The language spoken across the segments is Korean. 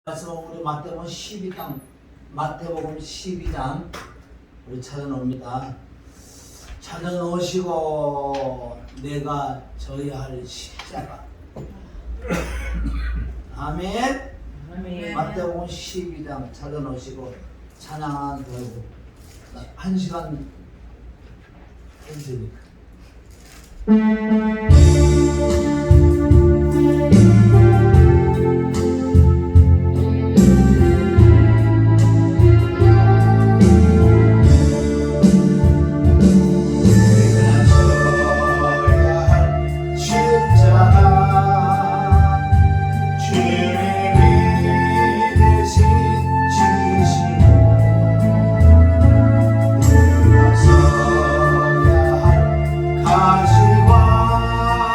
우리 마태복음 12장 우리 찾아놓습니다. 찾아놓으시고 내가 져야 할 십자가. 아멘. 아멘. 마태복음 12장 찾아놓으시고 찬양한 걸고 1시간 했으니까. 가시관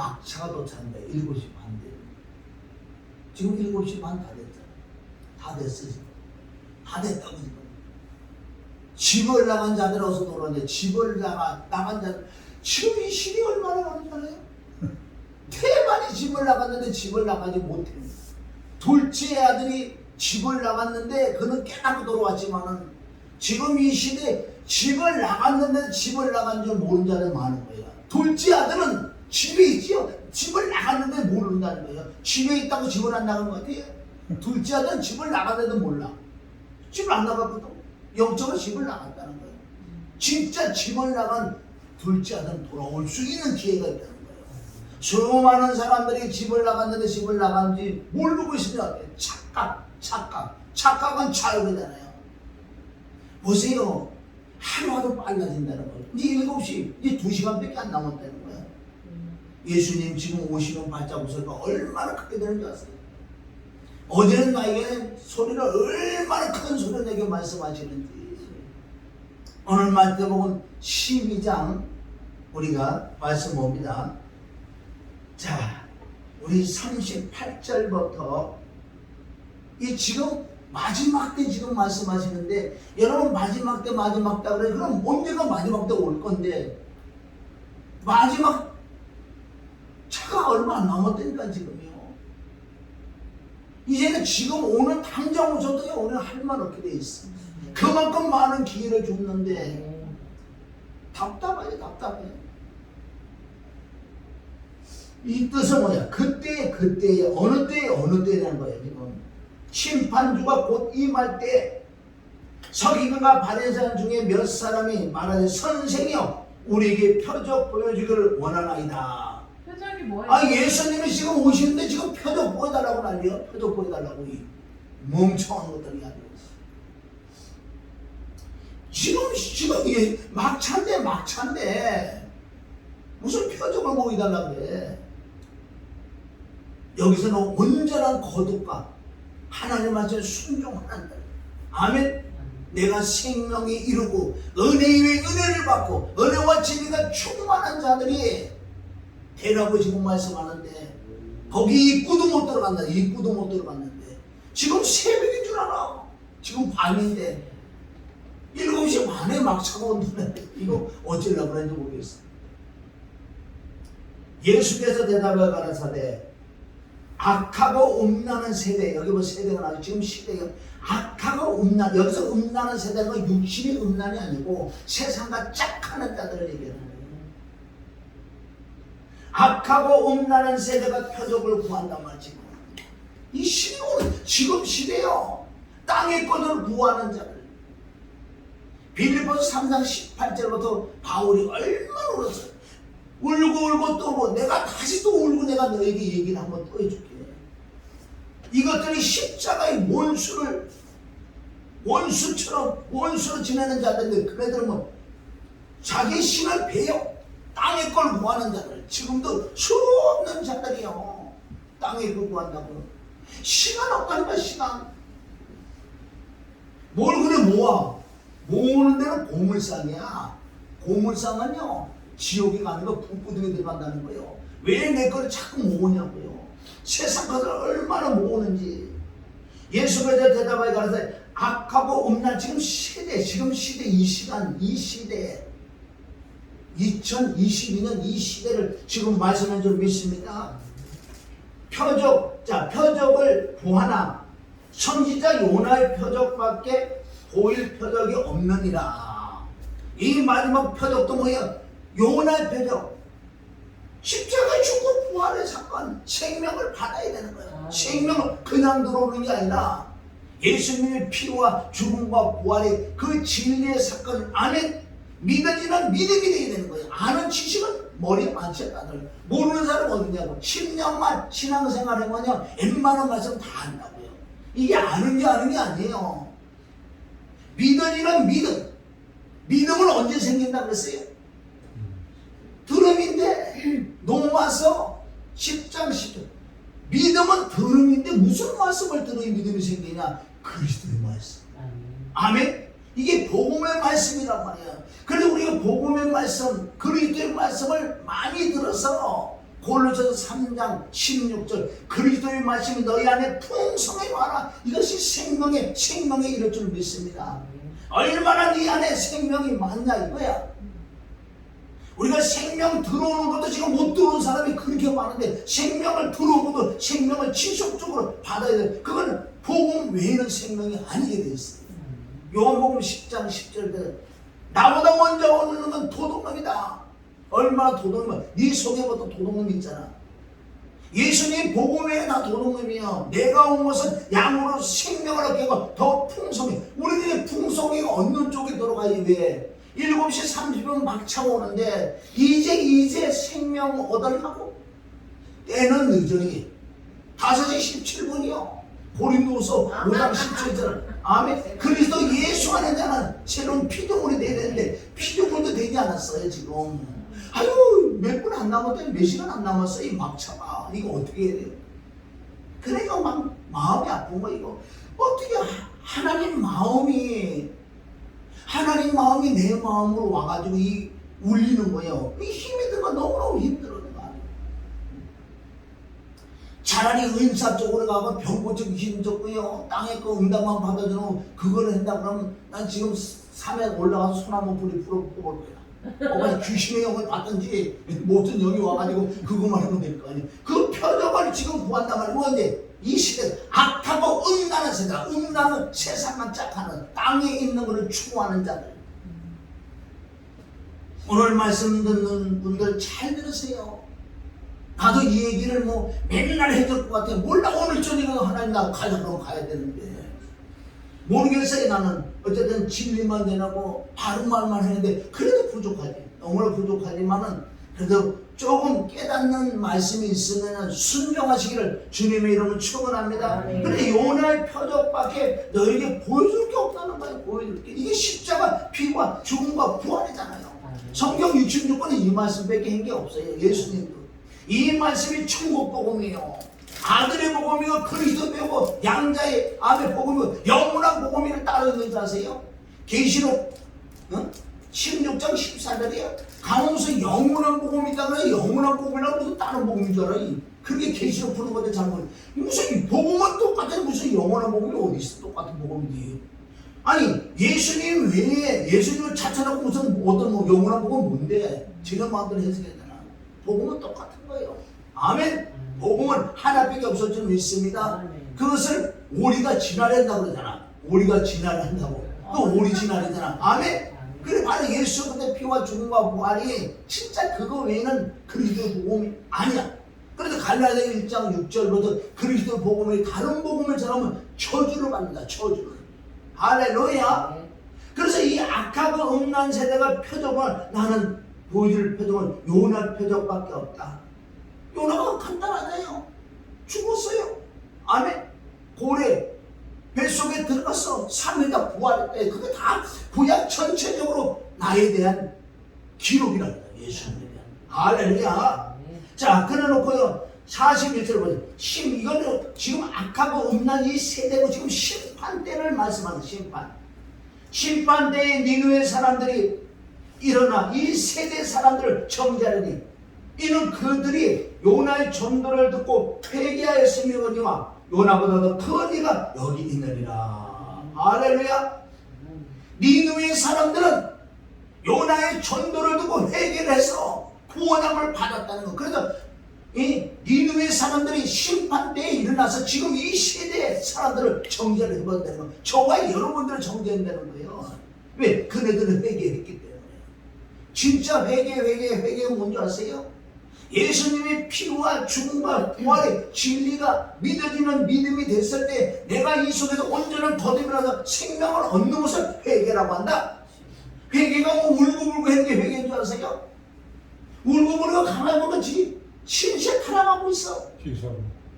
막차가 도착한다. 7시 반 돼. 지금 7시 반 다 됐잖아. 다 됐어 지금. 다 됐다고 지금. 집을 나간 자들 어서 놀았는데 집을 나간 자들 지금 이 시대 얼마나 많은 줄 알아요? 태반이 집을 나갔는데 집을 나가지 못해. 둘째 아들이 집을 나갔는데 그는 깨닫고 돌아왔지만은 지금 이 시대 집을 나갔는데 집을 나간 줄 모르는 자들이 많은 거예요. 둘째 아들은 집에 있지요. 집을 나갔는데 모른다는 거예요. 집에 있다고 집을 안 나간 것 같아요. 둘째 아들은 집을 나갔는데도 몰라. 집을 안 나갔거든. 영적으로 집을 나갔다는 거예요. 진짜 집을 나간 둘째 아들은 돌아올 수 있는 기회가 있다는 거예요. 수많은 사람들이 집을 나갔는데 집을 나간지 모르고 있으면 착각은 자유이잖아요. 보세요. 하루하루 빨라진다는 거예요. 이제 7시, 이제 2시간밖에 안 남았다는 거예요. 예수님 지금 오시는 발자국 소리가 얼마나 크게 되는 줄 아세요? 어제는 나에게 소리를 얼마나 큰 소리로 내게 말씀하시는지. 오늘 마태복음 12장 우리가 말씀 봅니다. 자, 우리 38절부터 이 지금 마지막 때 지금 말씀하시는데 여러분 마지막 때 그래 그럼 언제가 마지막 때 올 건데 마지막 차가 얼마 안 남았다니까 지금요. 이제는 지금 오늘 당장 오셔도요 오늘 할 말 없게 돼 있어. 그만큼 많은 기회를 줬는데 답답해. 이 뜻은 뭐냐? 그때에 어느 때라는 거예요 지금. 심판주가 곧 임할 때 서기관과 바리새인 중에 몇 사람이 말하되 선생이여 우리에게 표적 보여주기를 원하나이다. 표적이 뭐예요? 예수님이 지금 오시는데 지금 표적 보여달라고 난리요. 표적 보여달라고 이 멍청한 것들이 아니고 지금 이게 막찬데 무슨 표적을 보여달라고 그래. 여기서는 온전한 거듭과 하나님 말씀에 순종하는 것. 아멘. 내가 생명이 이루고 은혜 위에 은혜를 받고 은혜와 진리가 충만한 자들이 되라고 지금 말씀하는데 거기 입구도 못 들어갔는데 지금 새벽인 줄 알아. 지금 밤인데 7시 반에 막차가 온다는데 이거 어쩌려고 그랬는지 모르겠어. 예수께서 대답하여 가라사대 악하고 음란한 세대, 여기 뭐 세대가 나와요. 지금 시대가 악하고 여기서 음란한 세대가 육신의 음란이 아니고 세상과 짝하는 자들을 얘기하는 거예요. 악하고 음란한 세대가 표적을 구한단 말이지. 이 시대는 지금 시대요. 땅의 것을 구하는 자들. 빌립보서 3장 18절부터 바울이 얼마나 울었어요. 울고 또 울고 내가 다시 또 울고 내가 너에게 얘기를 한번 또 해줄게. 이것들이 십자가의 원수로 지내는 자들인데 그네들은 뭐 자기 신을 배요. 땅의 걸 구하는 자들. 지금도 수없는 자들이요. 땅의 걸 구한다고. 시간 없다니까 시간. 뭘 그래 모아. 모으는 데는 고물상이야. 고물상은요 지옥에 가는 거 북부등에 들어간다는 거예요. 왜 내 걸 자꾸 모으냐고요. 세상 것을 얼마나 모으는지. 예수께서 대답하여 가라사대 악하고 음란 지금 시대 이 시간 이 시대 2022년 이 시대를 지금 말씀한 줄 믿습니다. 표적을 보하나 선지자 요나의 표적밖에 보일 표적이 없느니라. 이 마지막 표적도 뭐야? 요나의 표적. 십자가 죽고 부활의 사건, 생명을 받아야 되는 거예요. 생명을 그냥 들어오는 게 아니라 예수님의 피와 죽음과 부활의 그 진리의 사건 안에 믿어지는 믿음이 되어야 되는 거예요. 아는 지식은 머리에 많지 다들. 모르는 사람 어디냐고. 10년만 신앙생활 해보면 웬만한 말씀 다 안다고요. 이게 아는 게 아니에요. 믿어지는 믿음은 언제 생긴다 그랬어요? 들음인데 노마서 10장 10절 믿음은 들음인데 무슨 말씀을 들어야 믿음이 생기냐? 그리스도의 말씀. 아멘. 이게 복음의 말씀이란 말이야. 그래서 우리가 복음의 말씀, 그리스도의 말씀을 많이 들어서 골로새서 3장 16절 그리스도의 말씀이 너희 안에 풍성히 와라. 이것이 생명에 이를 줄 믿습니다. 얼마나 네 안에 생명이 많냐 이거야. 우리가 생명 들어오는 것도 지금 못 들어오는 사람이 그렇게 많은데 생명을 들어오고도 생명을 지속적으로 받아야 돼. 그건 복음 외에는 생명이 아니게 돼 있어요. 요한복음 10장 10절에 나보다 먼저 오는 건 도둑놈이다. 얼마나 도둑놈이야. 네 속에부터 도둑놈 있잖아. 예수님 복음 외에 다 도둑놈이야. 내가 온 것은 양으로 생명을 얻게 하고 더 풍성해. 우리들이 풍성히 얻는 쪽에 들어가야 돼. 7시 30분 막차 오는데 이제 생명 얻으려고 때는 늦으니 5시 17분이요 고린도서 5장 17절 아멘. 그리스도 예수 안에 자는 새로운 피조물이 돼야 되는데 피조물도 되지 않았어요 지금. 아유 몇 분 안 남았더니 몇 시간 안 남았어요 이 막차가. 이거 어떻게 해야 돼요? 그러니까 막 마음이 아픈 거. 이거 어떻게 하나님 마음이 내 마음으로 와가지고 이 울리는 거예요. 이 힘이 들어가 너무너무 힘들어. 차라리 은사 쪽으로 가면 병고적 힘 좋고요. 땅에 거 응답만 받아주는 그걸 한다 그러면 난 지금 산에 올라가서 소나무 뿌리 풀어볼 거야. 어머니 귀신의 영을 받든지 뭐든 여기 와가지고 그것만 하면 될 거 아니에요. 그 표적을 지금 구한단 말이에요. 뭔데? 이 시대 악하고 음란한 세상, 음란은 세상만 짝하는 땅에 있는 것을 추구하는 자들. 오늘 말씀 듣는 분들 잘 들으세요. 나도 이 얘기를 뭐 맨날 해줄 것 같아. 몰라 오늘 저녁에 하나님 나 가자 그러면 가야 되는데 모르겠어요. 나는 어쨌든 진리만 내라고 바른 말만 했는데 그래도 부족하지. 너무나 부족하지만은 그래도 조금 깨닫는 말씀이 있으면 순종하시기를 주님의 이름으로 축원합니다. 그런데 요나의 표적밖에 너에게 보여줄 게 없다는 거예요. 보여줄 게. 이게 십자가 피와 죽음과 부활이잖아요. 성경 66권에 이 말씀밖에 한 게 없어요. 예수님도. 이 말씀이 천국 복음이에요. 아들의 복음이고 그리스도 배우고 양자의 아들 복음이고 영원한 복음을 따르는 줄 아세요? 계시록 16장 14절이에요. 강원서 영원한 복음이 있다 그래. 영원한 복음이라고 무슨 다른 복음인 줄 알아. 그게 계시록 푸는 건데 잘 모르. 무슨 복음은 똑같은 무슨 영원한 복음이 어디 있어? 똑같은 복음이지. 아니 예수님 외에 예수님을 찾아놓고 무슨 어떤 뭐 영원한 복음은 뭔데? 지금 마음대로 해석해야 되나? 복음은 똑같은 거예요. 아멘. 복음은 하나밖에 없을 줄 믿습니다. 그것을 우리가 진화한다 그러잖아. 우리가 진화한다고. 또 우리 진화이잖아. 아멘. 그래 바로 예수 그리스도의 피와 죽음과 부활이 진짜 그거 외에는 그리스도의 복음이 아니야. 그래서 갈라디아 1장 6절부터 그리스도의 복음이 다른 복음을 전하면 저주를 받는다. 저주를. 할렐루야. 그래서 이 악하고 음란 세대가 표적을 나는 보여줄 표적은 요나 표적밖에 없다. 요나가 간단하네요. 죽었어요. 아멘. 고래 뱃속에 들어갔어. 3일다 부활했대. 그게 다 구약 전체적으로 나에 대한 기록이란다. 예수님에 대한. 할렐루야. 자, 그래놓고요. 41절 보세요. 이거는 지금 악하고 음란 이 세대고 지금 심판 때를 말씀하는 심판. 심판 때에 니느웨 사람들이 일어나 이 세대 사람들을 정죄하려니 이는 그들이 요나의 전도를 듣고 회개하였으며니와 요나보다도 큰 이가 여기 있느니라. 할렐루야. 니느웨 사람들은 요나의 전도를 듣고 회개를 해서 구원함을 받았다는 거. 그래서 이 니느웨 사람들이 심판 때에 일어나서 지금 이 세대의 사람들을 정죄를 해본다는 거. 저와 여러분들을 정죄한다는 거예요. 왜? 그네들은 회개했기 때문에. 진짜 회개가 뭔지 아세요? 예수님의 피와 죽음과 부활의 진리가 믿어지는 믿음이 됐을 때 내가 이 속에서 온전한 거듭이라서 생명을 얻는 것을 회개라고 한다. 회개가 뭐 울고불고 하는 게 회개인 줄 아세요? 울고불고 가만히 보면 실체 타락하고 있어.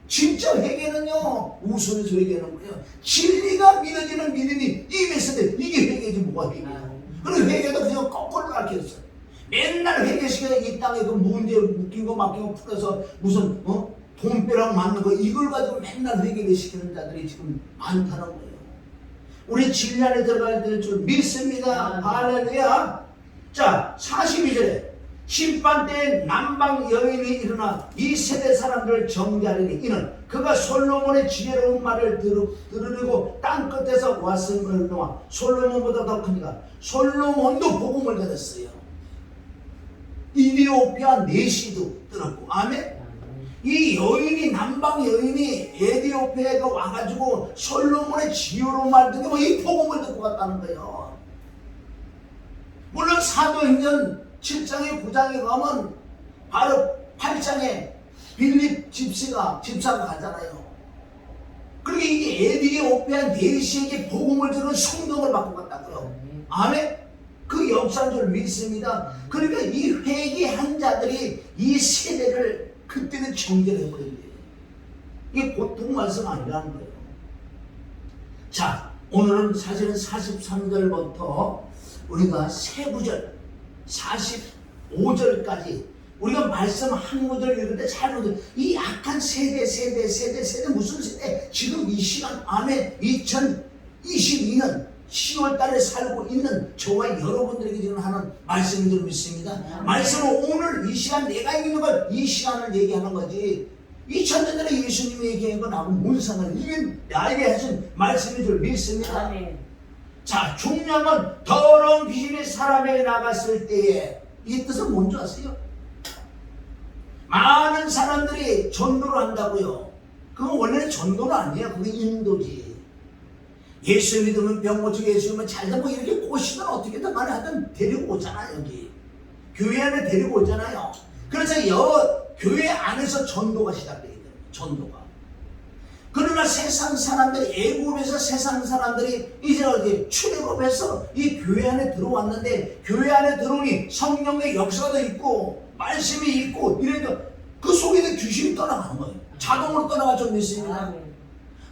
진짜 회개는요 웃으면서 회개하는 거예요. 진리가 믿어지는 믿음이 임했을 때 이게 회개지 뭐가 회개야. 그리고 회개도 그냥 거꾸로 가르쳐줬어. 맨날 회개시켜서 이 땅에 그 문제 묶인 거 맡긴 거 풀어서 무슨 돈벼락 맞는 거 이걸 가지고 맨날 회개를 시키는 자들이 지금 많다는 거예요. 우리 진리 안에 들어가야 될 줄 믿습니다. 할렐루야. 자 42절에 심판 때에 남방 여인이 일어나 이 세대 사람들을 정죄하리니 이는 그가 솔로몬의 지혜로운 말을 들으려고 땅끝에서 왔음을 솔로몬보다 더 크니까. 솔로몬도 복음을 들었어요. 이디오피아 내시도 들었고. 아멘. 이 여인이 남방 여인이 에디오피아에 와가지고 솔로몬의 지혜로운 말 듣고 이 복음을 듣고 갔다는 거예요. 물론 사도행전 7장에 9장에 가면 바로 8장에 빌립 집사가 가잖아요. 그러니까 이게 에디오피아 내시에게 복음을 들은 성령을 받고 갔다고요. 아멘. 그 역사인 줄 믿습니다. 그러니까 이 회개한 자들이 이 세대를 그때는 정죄를 해버린대요. 이게 보통 말씀 아니라는 거예요. 자, 오늘은 사실은 43절부터 우리가 세 구절 45절까지 우리가 말씀 한 구절 읽을 때 잘 보세요. 이 약한 세대 무슨 세대? 지금 이 시간 안에 2022년 10월 달에 살고 있는 저와 여러분들에게 지금 하는 말씀인 줄 믿습니다. 말씀은 오늘 이 시간 내가 읽는 걸 이 시간을 얘기하는 거지 2000년 전에 예수님이 얘기한 건 나하고 뭔 상관이 이게 나에게 하신 말씀인 줄 믿습니다. 자, 중요한 건 더러운 귀신이 사람에게 나갔을 때에 이 뜻은 뭔지 아세요? 많은 사람들이 전도를 한다고요. 그건 원래는 전도는 아니에요. 그게 인도지. 예수 믿으면 병 고치고 예수 믿으면 잘 되고 이렇게 꼬시면 어떻게든 간에 하여튼 데리고 오잖아요. 여기 교회 안에 데리고 오잖아요. 그래서 교회 안에서 전도가 시작되게 돼요. 전도가. 그러나 세상 사람들이 애굽에서 세상 사람들이 이제 어디 출애굽해서 이 교회 안에 들어왔는데 교회 안에 들어오니 성령의 역사도 있고 말씀이 있고 이래도 그 속에는 귀신이 떠나가는 거예요. 자동으로 떠나갈 줄 믿습니다.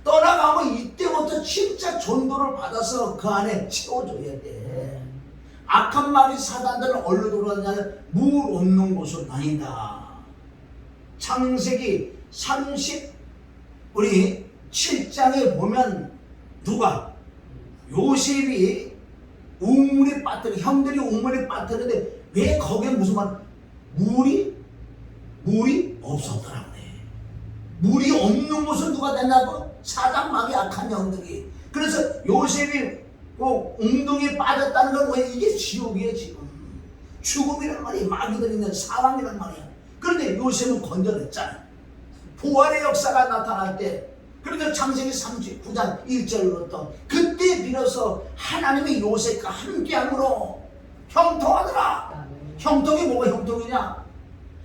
떠나가면 이때부터 진짜 전도를 받아서 그 안에 채워줘야 돼. 악한 마귀 사단들은 어디로 돌아가냐면 물 없는 곳은 아니다. 창세기 30 우리 7장에 보면 누가 요셉이 우물에 빠뜨려 형들이 우물에 빠뜨렸는데 왜 거기에 무슨 말 물이 없었더라 그래. 물이 없는 곳은 누가 됐냐고 사단마귀 악한 형들이. 그래서 요셉이 꼭 웅덩이에 빠졌다는 건 왜 이게 지옥이에요. 지금 죽음이란 말이야. 마귀들 있는 사망이란 말이야. 그런데 요셉은 건져냈잖아. 부활의 역사가 나타날 때 그래서 창세기 39장 1절부터 그때 비로소 하나님의 요셉과 함께함으로 형통하더라. 형통이 뭐가 형통이냐?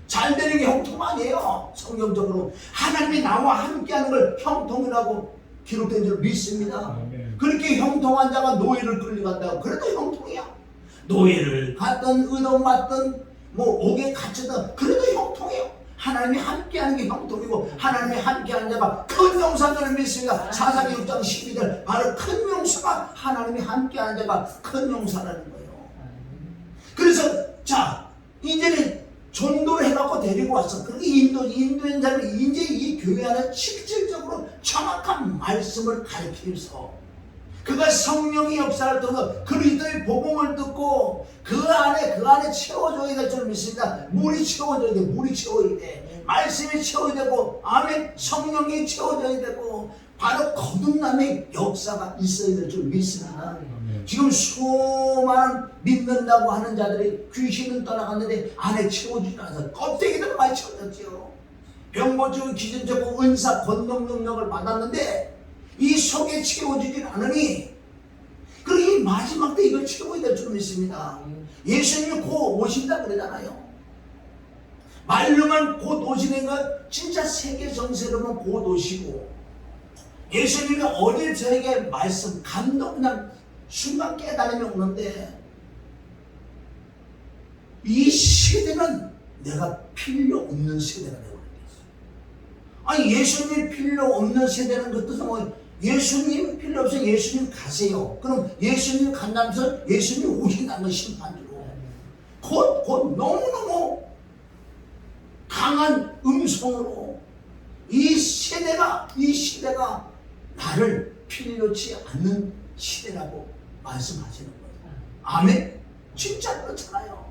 잘 되는 게 형통 아니에요. 성경적으로 하나님이 나와 함께하는 걸 형통이라고 기록된 줄 믿습니다. 그렇게 형통한 자가 노예를 끌려간다고 그래도 형통이야. 노예를 갔든 의도맞든 뭐 옥에 갇히든 그래도 형통이에요. 하나님이 함께하는 게 형통이고 하나님이 함께하는 자가 큰 용사들을 믿습니다. 사사기 6장 12절 바로 큰 용사가 하나님이 함께하는 자가 큰 용사라는 거예요. 그래서 자 이제는 전도를 해갖고 데리고 왔어. 그리고 인도인 자를 이제 이 교회 안에 실질적으로 정확한 말씀을 가르치면서 그가 성령의 역사를 통해서 그리스도의 복음을 듣고 그 안에 채워줘야 될 줄 믿습니다. 물이 채워줘야 돼. 물이 채워야 돼. 말씀이 채워야 되고 아멘. 성령이 채워줘야 되고 바로 거듭남의 역사가 있어야 될 줄 믿습니다. 지금 수많은 믿는다고 하는 자들이 귀신은 떠나갔는데 안에 채워주지 않아서 껍데기들 많이 채워졌지요. 병 고치고 기준 잡고 은사 권능 능력을 받았는데 이 속에 채워지질 않으니 그리고 이 마지막 때 이걸 채워야 될 줄 믿습니다. 예수님이 곧 오신다 그러잖아요. 말로만 곧 오시는 건 진짜 세계 정세로만 곧 오시고 예수님이 어릴 저에게 말씀 감동 그냥 순간 깨달음이 오는데 이 세대는 내가 필요 없는 세대가 되어버렸어요. 아니 예수님 필요 없는 세대는 그 뜻은 뭐예요? 예수님 필요 없어요. 예수님 가세요. 그럼 예수님 간다면서 예수님 오신다는 심판으로 곧 너무너무 강한 음성으로 이 시대가 나를 필요치 않는 시대라고 말씀하시는 거예요. 아멘? 진짜 그렇잖아요.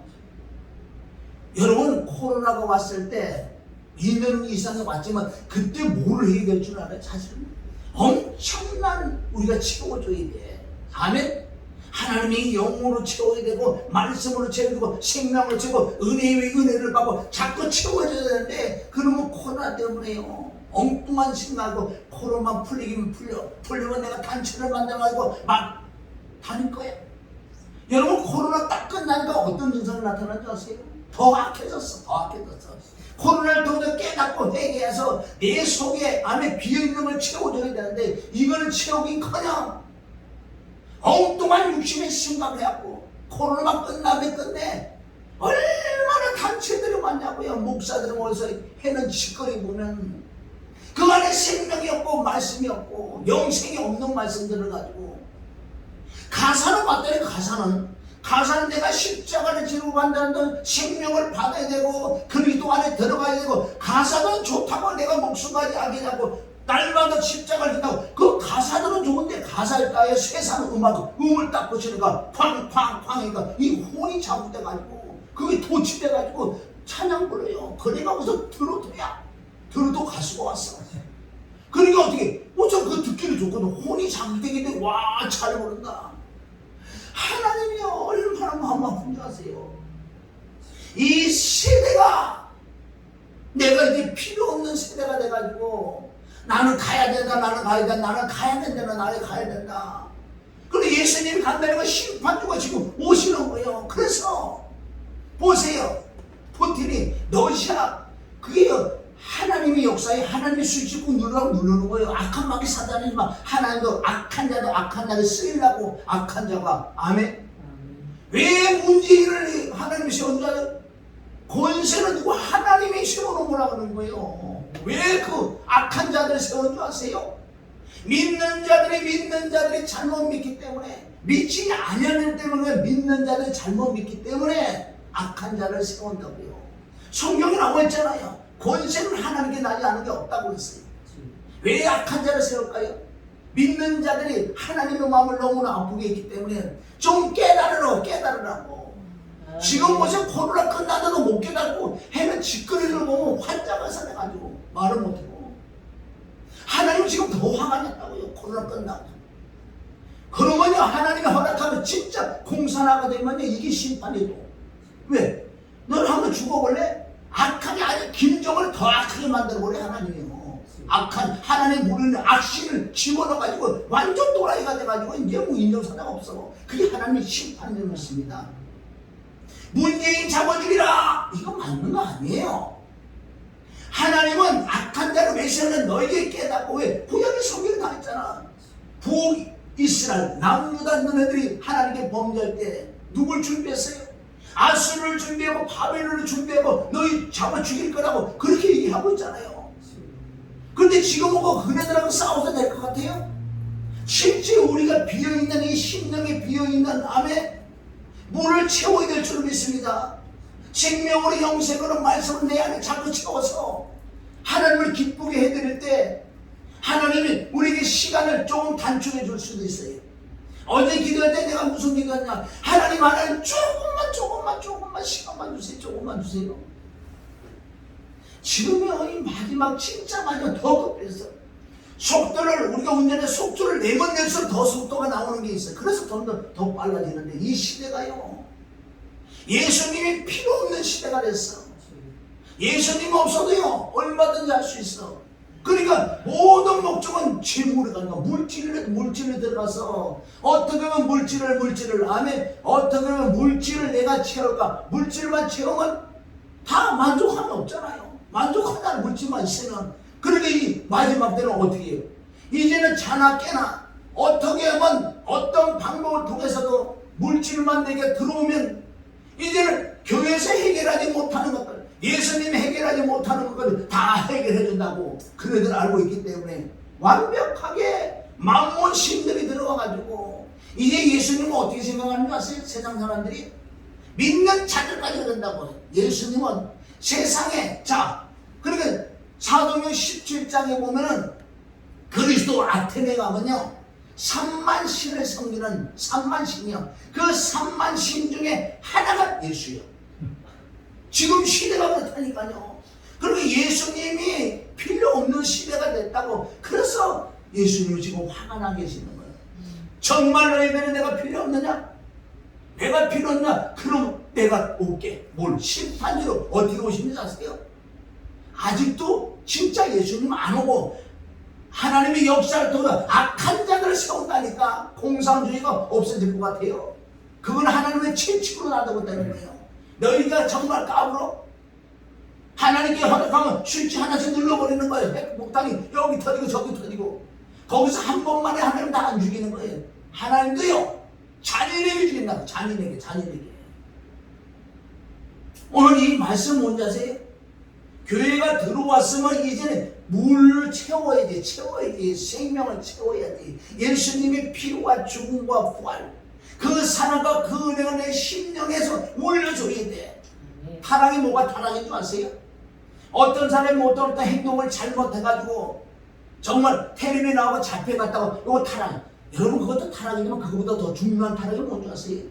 여러분 코로나가 왔을 때 2년 이상이 왔지만 그때 뭘 해야 될 줄 알아요? 사실은 엄청난 우리가 채워줘야 돼. 아멘. 하나님이 영으로 채워야 되고 말씀으로 채워야 되고 생명으로 채우고 은혜 위에 은혜를 받고 자꾸 채워줘야 되는데 그러면 코로나 때문에요. 엉뚱한 생각하고 코로나 풀리면 풀리면 내가 단체를 만들어가지고 막 다닐 거야. 여러분 코로나 딱 끝나니까 어떤 증상이 나타나는지 아세요? 더 악해졌어. 코로나를 더 깨닫고 회개해서 내 속에 안에 비어있는 걸 채워줘야 되는데 이거는 채우긴커녕 엉뚱한 육신의 생각을 해갖고 코로나 끝나면 끝내. 얼마나 단체들이 많냐고요. 목사들이 모여서 해는 짓거리 보면 그 안에 생명이 없고 말씀이 없고 영생이 없는 말씀들을 가지고 가사는 맞더니 가사는 내가 십자가를 지르고 간다는 생명을 받아야 되고 그리스도 안에 들어가야 되고 가사는 좋다고 내가 목숨까지 아끼냐고 날마다 십자가를 진다고 그 가사들은 좋은데 가사일까요? 세상 음을 딱 붙이니까 팡팡팡 하니까 이 혼이 자극돼가지고 그게 도취돼가지고 찬양 불러요. 그래가 무슨 들어도 가수가 왔어. 그러니까 어떻게 어쩜 그 듣기는 좋거든. 혼이 자극되겠는데 와 잘 부른다. 하나님이 얼마나 마음 아픈지 아세요? 이 세대가 내가 이제 필요 없는 세대가 돼가지고 나는 가야 된다. 나는 가야 된다. 그리고 예수님이 간다는 건 심판주가 지금 오시는 거예요. 그래서 보세요. 푸틴이 러시아 그게요. 하나님의 역사에 하나님의 수직국 누르는 거예요. 악한 마귀 사단이 막 하나님도 악한 자를 쓰이려고 악한 자가 아멘. 왜 문재인을 하나님이 세운 자들 권세는 누구 하나님이 세워놓은 거라고 하는 거예요. 왜 그 악한 자들을 세운 줄 아세요? 믿는 자들이 잘못 믿기 때문에 믿지 아니하는 때문에 믿는 자들이 잘못 믿기 때문에 악한 자를 세운다고요. 성경에 나와 있잖아요. 권세는 하나님께 나지 않은 게 없다고 그랬어요. 왜 악한 자를 세울까요? 믿는 자들이 하나님의 마음을 너무나 아프게 했기 때문에 좀 깨달으라고. 지금 무슨 코로나 끝나도 못 깨닫고 해는 짓거리를 보면 환장을 사내가지고 말을 못하고 하나님 지금 더 화가 났다고요. 코로나 끝나고. 그러면요 하나님이 허락하면 진짜 공사 나가 되면요 이게 심판이도. 왜? 넌 한번 죽어볼래? 악하게 아니 김정을 더 악하게 만들어버려 하나님이요. 악한 하나님 모르는 악신을 집어넣어가지고 완전 또라이가 돼가지고 이제 뭐 인정사다가 없어. 그게 하나님의 심판이 되었습니다. 문재인 잡아주리라 이거 맞는 거 아니에요. 하나님은 악한 자를 외세우는 너에게 깨닫고 왜 구약의 성경에 다 있잖아. 북이스라엘 남유다 너네들이 하나님께 범죄할 때 누굴 준비했어요? 아수를 준비하고 바벨론을 준비하고 너희 잡아 죽일 거라고 그렇게 얘기하고 있잖아요. 그런데 지금 오고 그네들하고 싸워도 될 것 같아요? 실제 우리가 비어있는 이 심령에 비어있는 암에 물을 채워야 될 줄 믿습니다. 생명으로 영생으로 말씀을 내 안에 자꾸 채워서 하나님을 기쁘게 해드릴 때 하나님이 우리에게 시간을 조금 단축해 줄 수도 있어요. 어제 기도할 때 내가 무슨 기도했냐? 하나님 조금만 시간만 주세요. 조금만 주세요. 지금이 마지막 진짜 마지막 더 급했어. 속도를 우리가 운전에 속도를 내면 낼수록 더 속도가 나오는 게 있어요. 그래서 더 빨라지는데 이 시대가요. 예수님이 필요 없는 시대가 됐어. 예수님 없어도요 얼마든지 할 수 있어. 그러니까 모든 목적은 재물에 가는 거야. 물질에 들어가서 어떻게 하면 물질을 안에 어떻게 하면 물질을 내가 채울까. 물질만 채우면 다 만족함이 없잖아요. 만족하다는 물질만 있으면. 그러니까 이 마지막 때는 어떻게 해요? 이제는 자나 깨나 어떻게 하면 어떤 방법을 통해서도 물질만 내게 들어오면 이제는 교회에서 해결하지 못하는 것들 예수님이 해결하지 못하는 것까지 다 해결해 준다고 그네들 알고 있기 때문에 완벽하게 만몬 신들이 들어와가지고 이제 예수님은 어떻게 생각하는 줄 아세요? 세상 사람들이 믿는 자들까지 그런다고. 예수님은 세상에 그러니까 사도행전 17장에 보면은 그리스도 아테네 가면요 3만 신을 섬기는 3만 신이요. 그 3만 신 중에 하나가 예수요. 지금 시대가 그렇다니까요. 그리고 예수님이 필요 없는 시대가 됐다고. 그래서 예수님이 지금 화가 나 계시는 거예요. 정말 너희들은 내가 필요 없느냐? 내가 필요 없냐? 그럼 내가 올게. 뭘? 심판주로 어떻게 오시는지 아세요? 아직도 진짜 예수님 안 오고 하나님의 역사를 통해 악한 자들을 세운다니까 공산주의가 없어질 것 같아요. 그건 하나님의 채찍으로 놔두고 있다는 거예요. 너희가 정말 까불어? 하나님께 허락하면 스위치 하나씩 눌러버리는 거예요. 핵폭탄이 여기 터지고 저기 터지고. 거기서 한 번만에 하나님 다 안 죽이는 거예요. 하나님도요, 잔인에게 죽인다고. 잔인에게. 오늘 이 말씀 뭔지 아세요? 교회가 들어왔으면 이제는 물을 채워야지. 생명을 채워야지. 예수님의 피와 죽음과 부활, 그 사랑과 그 은혜가 내 심령에서 올려줘야 돼. 타락이 뭐가 타락인 줄 아세요? 어떤 사람이 어떤 행동을 잘못해가지고 정말 텔레비에 나오고 잡혀갔다고 이거 타락. 여러분 그것도 타락이지만 그거보다 더 중요한 타락이 뭔지 아세요?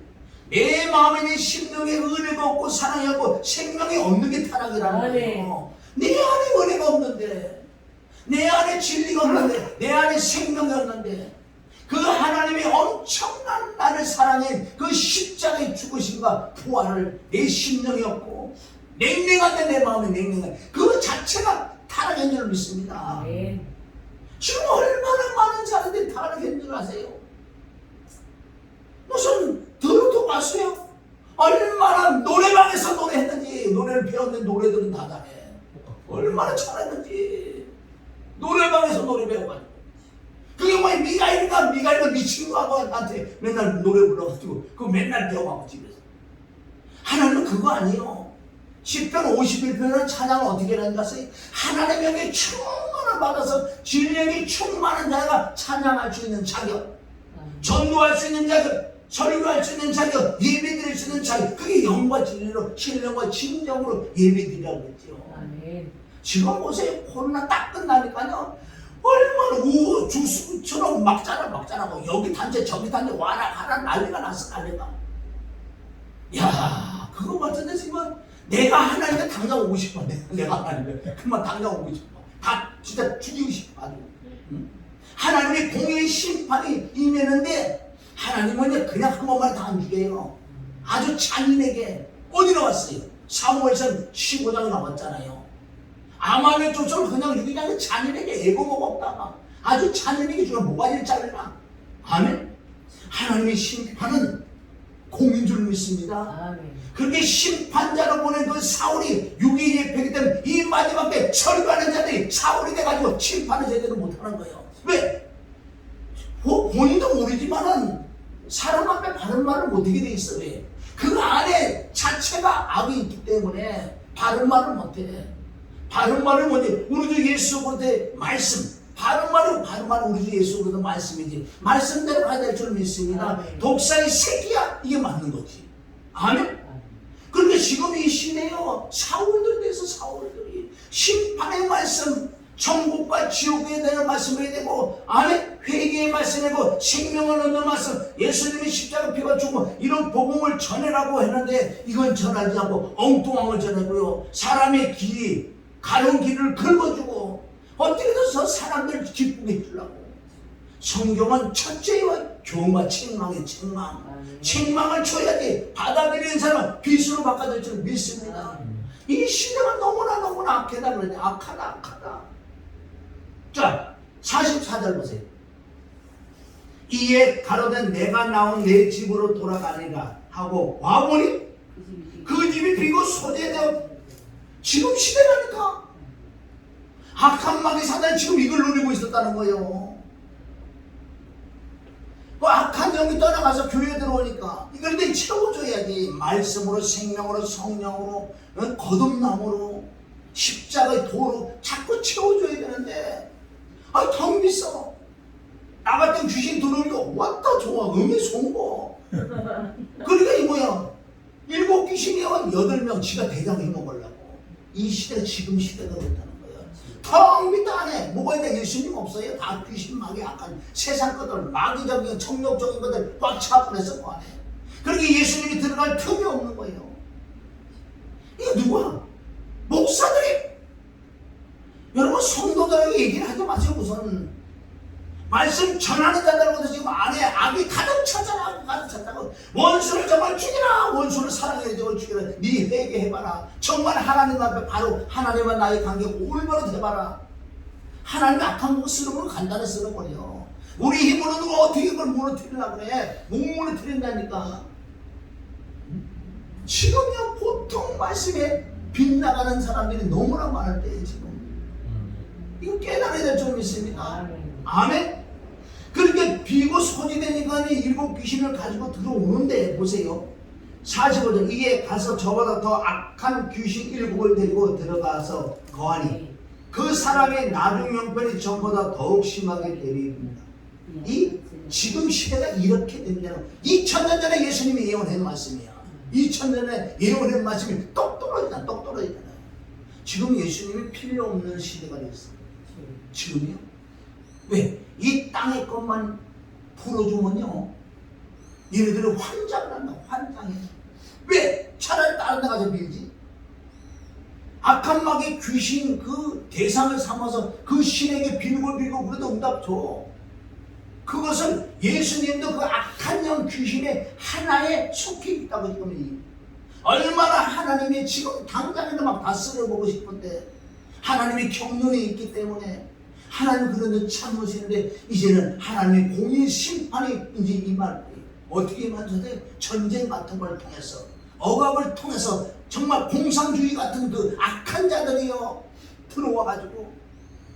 내 마음에 내 심령에 은혜가 없고 사랑이 없고 생명이 없는 게 타락이라는 거예요. 내 안에 은혜가 없는데, 내 안에 진리가 없는데, 내 안에 생명이 없는데, 그 하나님의 엄청난 나를 사랑해 그 십자가의 죽으심과 부활을 내 심령이 없고 냉랭한데 내 마음이 냉랭해. 그 자체가 타락인 줄 믿습니다. 지금 얼마나 많은 사람들이 타락인 줄 아세요? 무슨 들어도 봤어요? 얼마나 노래방에서 노래했는지. 노래를 배웠는데 노래들은 다 잘해. 얼마나 잘했는지. 노래방에서 노래 배워가지고. 그게 뭐야? 미가이가 미친 거하고 나한테 맨날 노래 불러가지고 그거 맨날 배워가고 집에서. 하나님은 그거 아니에요. 10편 51편은 찬양을 어떻게 하는지 아세요? 하나님의 영에 충만을 받아서 진리에 충만한 자가 찬양할 수 있는 자격, 전도할 수 있는 자격, 설교할 수 있는 자격, 예배드릴 수 있는 자격. 그게 영과 진리로 신령과 진정으로 예배드리라고 했죠. 지금 보세요. 코로나 딱 끝나니까요, 얼마나 우후 주스처럼 막 자라고 여기 단체 저기 단체 와라 가라 난리가 났어. 야, 그거 같은데 지금 내가 하나님께 당장 오고 싶어. 내가 하나님께 그만 당장 오고 싶어. 다 진짜 죽이고 싶어. 응? 하나님의 공의의 심판이 임했는데 하나님은 그냥 한 번만 다 안 죽여요. 아주 잔인하게. 어디 나왔어요? 사무엘상 15장에 나왔잖아요. 아말렉 쫓아를 그냥 죽이자니 잔인하게 애고모가 없다가 아주 잔인하게 죽여 모가지를 자르라. 아멘. 하나님의 심판은 공인 줄 믿습니다. 아멘. 그렇게 심판자로 보낸 그 사울이 6.2 예표이기 때문에 이 마지막 때 설교하는 자들이 사울이 돼가지고 심판을 제대로 못하는 거예요. 왜? 본인도 모르지만은 사람 앞에 바른 말을 못하게 돼 있어. 왜? 그 안에 자체가 악이 있기 때문에 바른 말을 못해. 바른 말은 뭐지? 우리 주 예수 그리스도의 말씀. 바른 말은 우리 주 예수 그리스도 말씀이지. 말씀대로 가야 될 줄 믿습니다. 아멘. 독사의 새끼야. 이게 맞는 거지. 아멘. 그런데 지금 이 시대요, 사울들에 대해서 사울들이 심판의 말씀, 천국과 지옥에 대한 말씀을 해야 되고, 아멘, 회개의 말씀이고 생명을 얻는 말씀, 예수님의 십자가 피가 죽고 이런 복음을 전해라고 했는데 이건 전하지 않고 엉뚱한 걸 전하고요, 사람의 길, 가는 길을 긁어주고 어떻게든 저 사람들 기쁘게 해주려고. 성경은 첫째와 교훈과 책망의 책망. 책망을 줘야지 받아들이는 사람은 빛으로 바꿔줄 줄 믿습니다. 이 시대가 너무나 악하다 그러네. 악하다. 자, 44절 보세요. 이에 가로된 내가 나온 내 집으로 돌아가리라 하고 와보니 그 집이 비고 소재되어. 지금 시대라니까. 악한 마귀 사단이 지금 이걸 누리고 있었다는 거예요. 그 악한 영이 떠나가서 교회에 들어오니까 이걸 내 채워줘야지. 말씀으로, 생명으로, 성령으로, 거듭남으로, 십자가의 도로 자꾸 채워줘야 되는데 텅 비싸. 나 같은 귀신 들어오니까 왔다 좋아. 음의 송고. 그러니까 이 뭐야, 7 귀신이야 8명 지가 대장 해먹으려고. 이 시대가 지금 시대가 그렇다는 거예요. 텅 비다 안에 뭐가 있냐? 예수님 없어요. 다 귀신, 마귀, 악한 세상 것들, 마귀적인 정욕적인 것들 꽉 차버렸어 그 안에. 그러니까 예수님이 들어갈 틈이 없는 거예요. 이게 누가? 목사들이. 여러분 성도들에게 얘기를 하지 마세요. 우선 말씀 전하는 자들로부터 지금 안에 악이 가득 차잖아. 가득 찼다고. 원수를 정말 죽이라. 원수를 사랑해 정말 죽이라. 네 회개해봐라. 정말 하나님 앞에 바로 하나님과 나의 관계 올바로 해봐라. 하나님 악한 거 쓰는 간단히 쓸어버려. 우리 힘으로 누가 어떻게 그걸 무너뜨리려고 그래. 못 무너뜨린다니까. 지금요 보통 말씀에 빗나가는 사람들이 너무나 많을 때에 지금 이거 깨달아야 될 줄 믿습니다. 아멘. 그렇게 비고 소지되니까 일곱 귀신을 가지고 들어오는데 보세요. 45절 이에 가서 저보다 더 악한 귀신 일곱을 데리고 들어가서 거하니 그 사람의 나중 형편이 전보다 더욱 심하게 되리입니다. 이 지금 시대가 이렇게 된다는 2000년 전에 예수님이 예언한 말씀이야. 2000년 전에 예언한 말씀이 똑 떨어지잖아. 똑 떨어지잖아요. 지금 예수님이 필요 없는 시대가 됐어. 지금이요? 왜? 이 땅의 것만 풀어주면요 얘네들은 환장을 한다. 환장해. 왜? 차라리 다른 데 가서 빌지. 악한 마귀 귀신 그 대상을 삼아서 그 신에게 빌고 그래도 응답 줘. 그것은 예수님도 그 악한 영 귀신의 하나에 속해 있다고 지금. 얼마나 하나님이 지금 당장에도 막 다 쓸어보고 싶은데 하나님이 경륜이 있기 때문에 하나님 그런데 참으시는데 이제는 하나님의 공의 심판이 이제 임할 거예요. 어떻게 임하는데 전쟁 같은 걸 통해서 억압을 통해서 정말 공산주의 같은 그 악한 자들이요 들어와가지고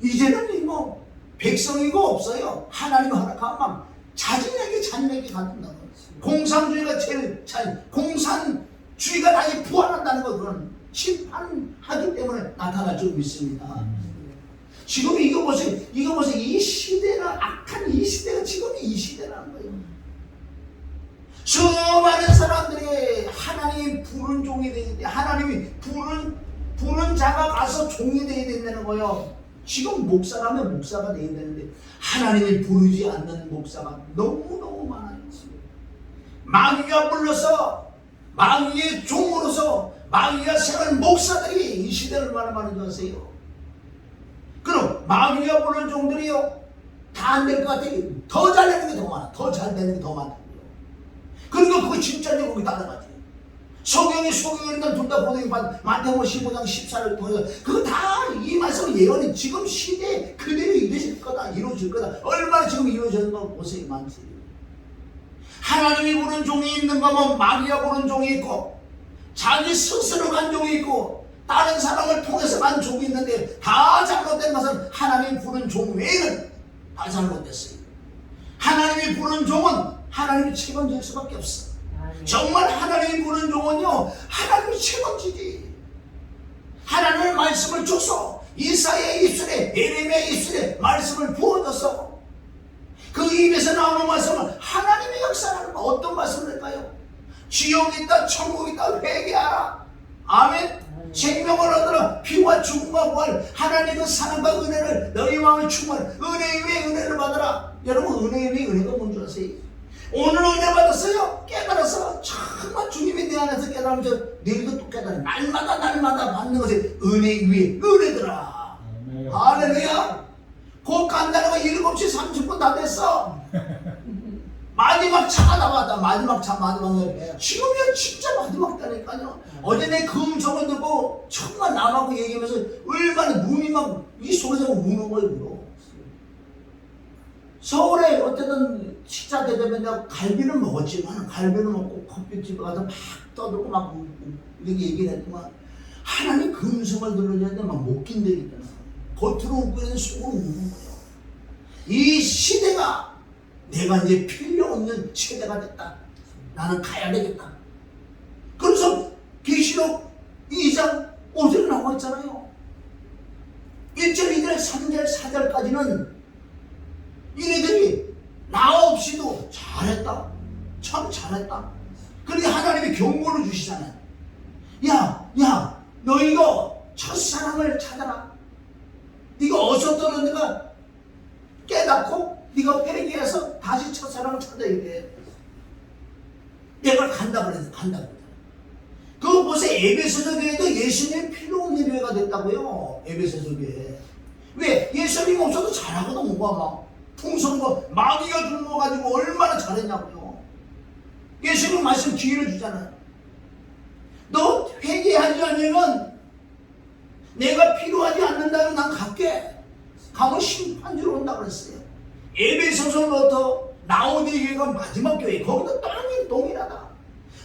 이제는 뭐 백성이고 없어요. 하나님 허락하면 자진에게 갖는다고. 공산주의가 제일 공산주의가 다시 부활한다는 거 그런 심판하기 때문에 나타날 줄 믿습니다. 지금 이거 보세요. 이 시대가 악한 이 시대가 지금 이 시대라는 거예요. 수많은 사람들이 하나님이 부른 종이 되야 돼. 하나님이 부른 자가 가서 종이 되야 된다는 거예요. 지금 목사라면 목사가 되야 되는데 하나님이 부르지 않는 목사가 너무너무 많아요. 마귀가 불러서 마귀의 종으로서 마귀가 세운 목사들이 이 시대를 얼마나 많은 줄 아세요? 그럼 마귀가 부른 종들이요 다 안 될 것 같아요. 더 잘 되는 게 더 많아. 더 잘 되는 게 더 많다고요. 그러니까 그거 진짜냐 거기 따라가지. 성경이 일단 둘 다 보내기 마태복음 15장 14를 통해서 그거 다 이 말씀은 예언이 지금 시대에 그대로 이루어질 거다. 이루어질 거다. 얼마나 지금 이루어졌는 거 보세요. 많지. 하나님이 부른 종이 있는 거면 마귀가 부른 종이 있고 자기 스스로 간 종이 있고 다른 사람을 통해서 간 종이 있는데 다 잘못된 것은 하나님이 부른 종 외에는 다 잘못됐어요. 하나님이 부른 종은 하나님이 책임질 수밖에 없어. 정말 하나님이 부른 종은요 하나님이 책임지지. 하나님의 말씀을 줘서 이사야의 입술에 예레미야의 입술에 말씀을 부어줘서 그 입에서 나오는 말씀은 하나님의 역사라는 거. 어떤 말씀일까요? 지옥이 있다 천국이 있다 회개하라. 아멘. 생명을 얻으라. 피와 죽음과 부활 하나님의 사랑과 은혜를 너희 마음을 충만 은혜 위에 은혜를 받으라. 여러분 은혜 위에 은혜가 뭔지 아세요? 오늘 은혜 받았어요. 깨달았어. 정말 주님이 내 안에서 깨달으면서 내일도 또 깨달아. 날마다 받는 것이 은혜 위에 은혜더라. 할렐루야. 곧 간다는 거 7시 30분 다 됐어. 마지막 차가 나왔다. 마지막 지금이야 진짜 마지막 때니까요. 어제 내 그 음성을 듣고 정말 남하고 얘기하면서 얼마나 눈이 막 이 속에서 우는 거예요. 울어. 서울에 어쨌든 식사 대접에 내가 갈비는 먹었지만 갈비는 먹고 커피집에 가서 막 떠들고 막 이렇게 얘기를 했지만 하나님 그 음성을 들으려는데 막 못 낀다니까. 겉으로 웃고 있는 속으로 우는 거예요. 이 시대가 내가 이제 필요 없는 시대가 됐다. 나는 가야 되겠다. 그래서 계시록 2장 5절에 나와 있잖아요. 1절, 2절, 3절, 4절까지는 이네들이 나 없이도 잘했다. 참 잘했다. 그러니까 하나님이 경고를 주시잖아요. 야, 너 이거 첫사랑을 찾아라. 네가 어디서 떨어졌는가 깨닫고 네가 회개해서 다시 첫사랑을 찾아야 돼. 내가 간다고 그래서 간다고. 그거 보세요. 에베소서 교회도 예수님 필요 없는 교회가 됐다고요. 에베소서 교회. 왜? 예수님 없어도 잘하거든. 뭐가 막 풍성거 마귀가 들어가지고 얼마나 잘했냐고요. 예수님 말씀 기회를 주잖아요. 너 회개하지 않으면 내가 필요하지 않는다면 난 갈게. 가면 심판주로 온다 그랬어요. 에베소서부터 라오디게가 마지막 교회. 거기도 땅이 동일하다.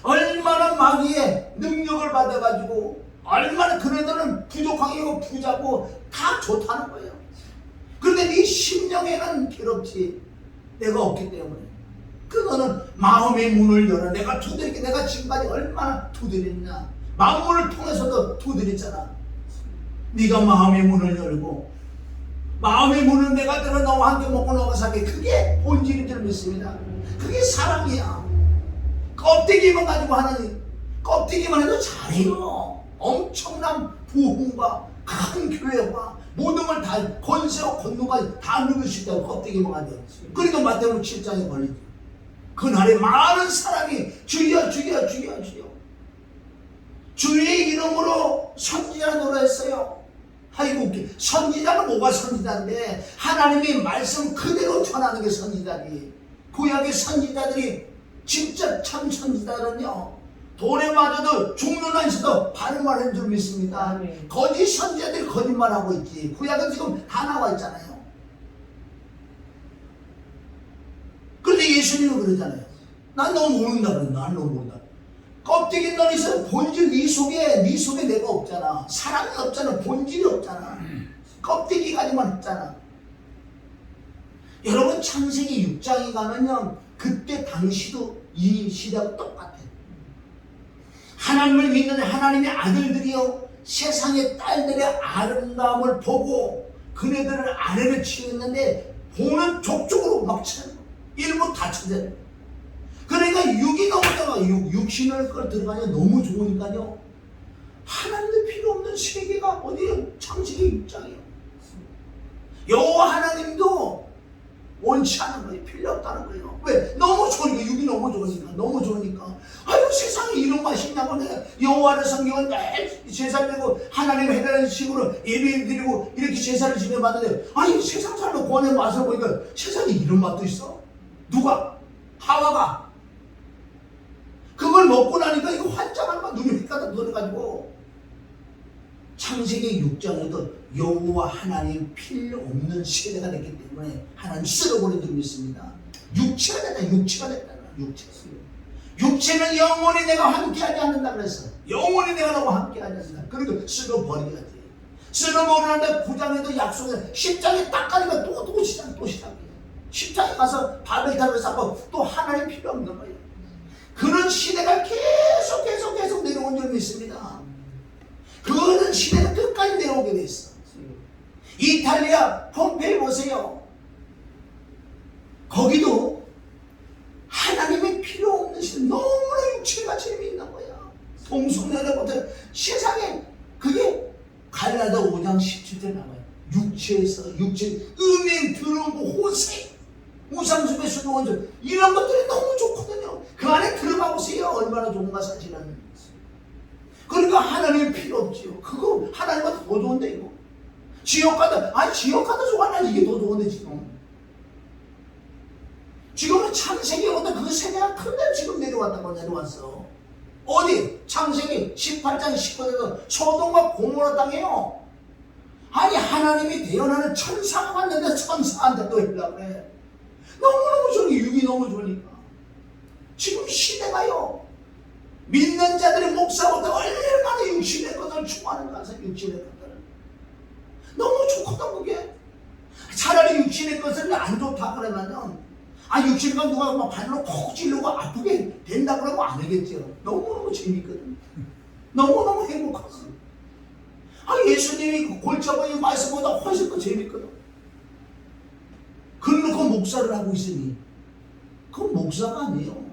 얼마나 마귀의 능력을 받아가지고 얼마나 그네들은 부족하고 부자고 다 좋다는 거예요. 그런데 네 심령에는 괴롭지. 내가 없기 때문에. 그거는 마음의 문을 열어. 내가 두드리게. 내가 지금까지 얼마나 두드렸냐. 만물을 통해서도 두드렸잖아. 네가 마음의 문을 열고 마음의 문을 내가 들어 너와 함께 먹고 너가 살게. 그게 본질인 줄 믿습니다. 그게 사랑이야. 껍데기만 가지고 하나님, 껍데기만 해도 잘해요. 엄청난 부흥과 큰 교회와 모든 걸 다 권세와 권능까지 다 누릴 수 있다고 껍데기만 가지고. 그러니까 마태복음 7장에 걸리죠. 그날에 많은 사람이 주여 주여 주여 주여 주의 이름으로 선지자를 노래했어요. 아이고, 선지자는 뭐가 선지자인데 하나님의 말씀 그대로 전하는 게 선지자지. 구약의 선지자들이 진짜 참 선지자는요, 돌에 맞아도 죽는 한시도 바른 말 하는 줄 믿습니다. 거짓 선지자들이 거짓말하고 있지. 구약은 지금 다 나와 있잖아요. 그런데 예수님은 그러잖아요. 난 너 모른다 그래. 난 너 모른다. 껍데기 넌 있어. 본질 네 속에 내가 없잖아. 사랑이 없잖아. 본질이 없잖아. 껍데기 가지만 있잖아. 여러분 창세기 6장에 가면요, 그때 당시도 이 시대하고 똑같아요. 하나님을 믿는 하나님의 아들들이요, 세상의 딸들의 아름다움을 보고 그네들을 아내를 취했는데 보는 족족으로 막 쳐요. 일부 다 쳐져요. 그러니까 육이 나오다가 육신을 끌 들어가냐 너무 좋으니까요, 하나님도 필요 없는 세계가 어디에요? 창세기 6장이에요. 여호와 하나님도 원치 않은 거예요. 필요 없다는 거예요. 왜? 너무 좋으니까. 육이 너무 좋으니까. 너무 좋으니까. 아유, 세상에 이런 맛이 있냐고. 내가 여호와를 섬기고 매일 제사 드리고 하나님을 해달라는 식으로 예배 드리고 이렇게 제사를 지내봤는데, 아니 세상 사람을 구원의 맛을 보니까 세상에 이런 맛도 있어? 누가? 하와가. 그걸 먹고 나니까 이거 환장한 맛 눈이 휙가닥 들어가지고. 창세기 6장에도 여호와 하나님 필요 없는 세대가 됐기 때문에 하나님 쓸어버린 줄 믿습니다. 육체가 됐다. 육체는 영원히 내가 함께하지 않는다 그랬어. 영원히 내가 너와 함께하지 않는다. 그리고 쓸어버리게 하지. 쓸어버리는데 9장에도 약속해. 10장에 딱 가니까 또 시작이에요. 10장에 가서 바벨탑을 쌓고 또 하나님 필요 없는 거예요. 그런 시대가 계속 내려온 줄 믿습니다. 그런 시대가 끝까지 내려오게 돼 있어. 이탈리아 폼페이 보세요. 거기도 하나님의 필요 없는 시대, 너무나 육체가 재미있는 거야. 동성애자부터 세상에 그게 갈라디아 5장 17절 나와요. 육체 음행 들어오고 호세 우상숭배 수도원수 이런 것들이 너무 좋거든요. 그 안에 들어가 보세요. 얼마나 좋은가 사실은. 그러니까 하나님 필요 없지요. 그거 하나님보다 더 좋은데 이거. 지옥 가도 좋아. 난 이게 더 좋은데 지금은 창세기 오다 그 세계가 큰데 지금 내려왔어. 어디? 창세기 18장 19절에서 소돔과 고모라 땅이에요. 아니 하나님이 대언하는 천사가 왔는데 천사한테 또 하려고 그래. 너무너무 좋으니까. 육이 너무 좋으니까. 지금 시대가요, 믿는 자들의 목사보다 얼마나 육신의 것을 추구하는가. 육신의 것들을 너무 좋거든. 그게 차라리 육신의 것을 안 좋다 그러면은, 육신의 것 누가 막 발로 콕 찌르고 아프게 된다 그러면 안 하겠죠. 너무너무 재밌거든. 너무너무 행복하거든. 예수님이 골치 아픈 말씀보다 훨씬 더 재밌거든. 그러고 목사를 하고 있으니 그건 목사가 아니에요.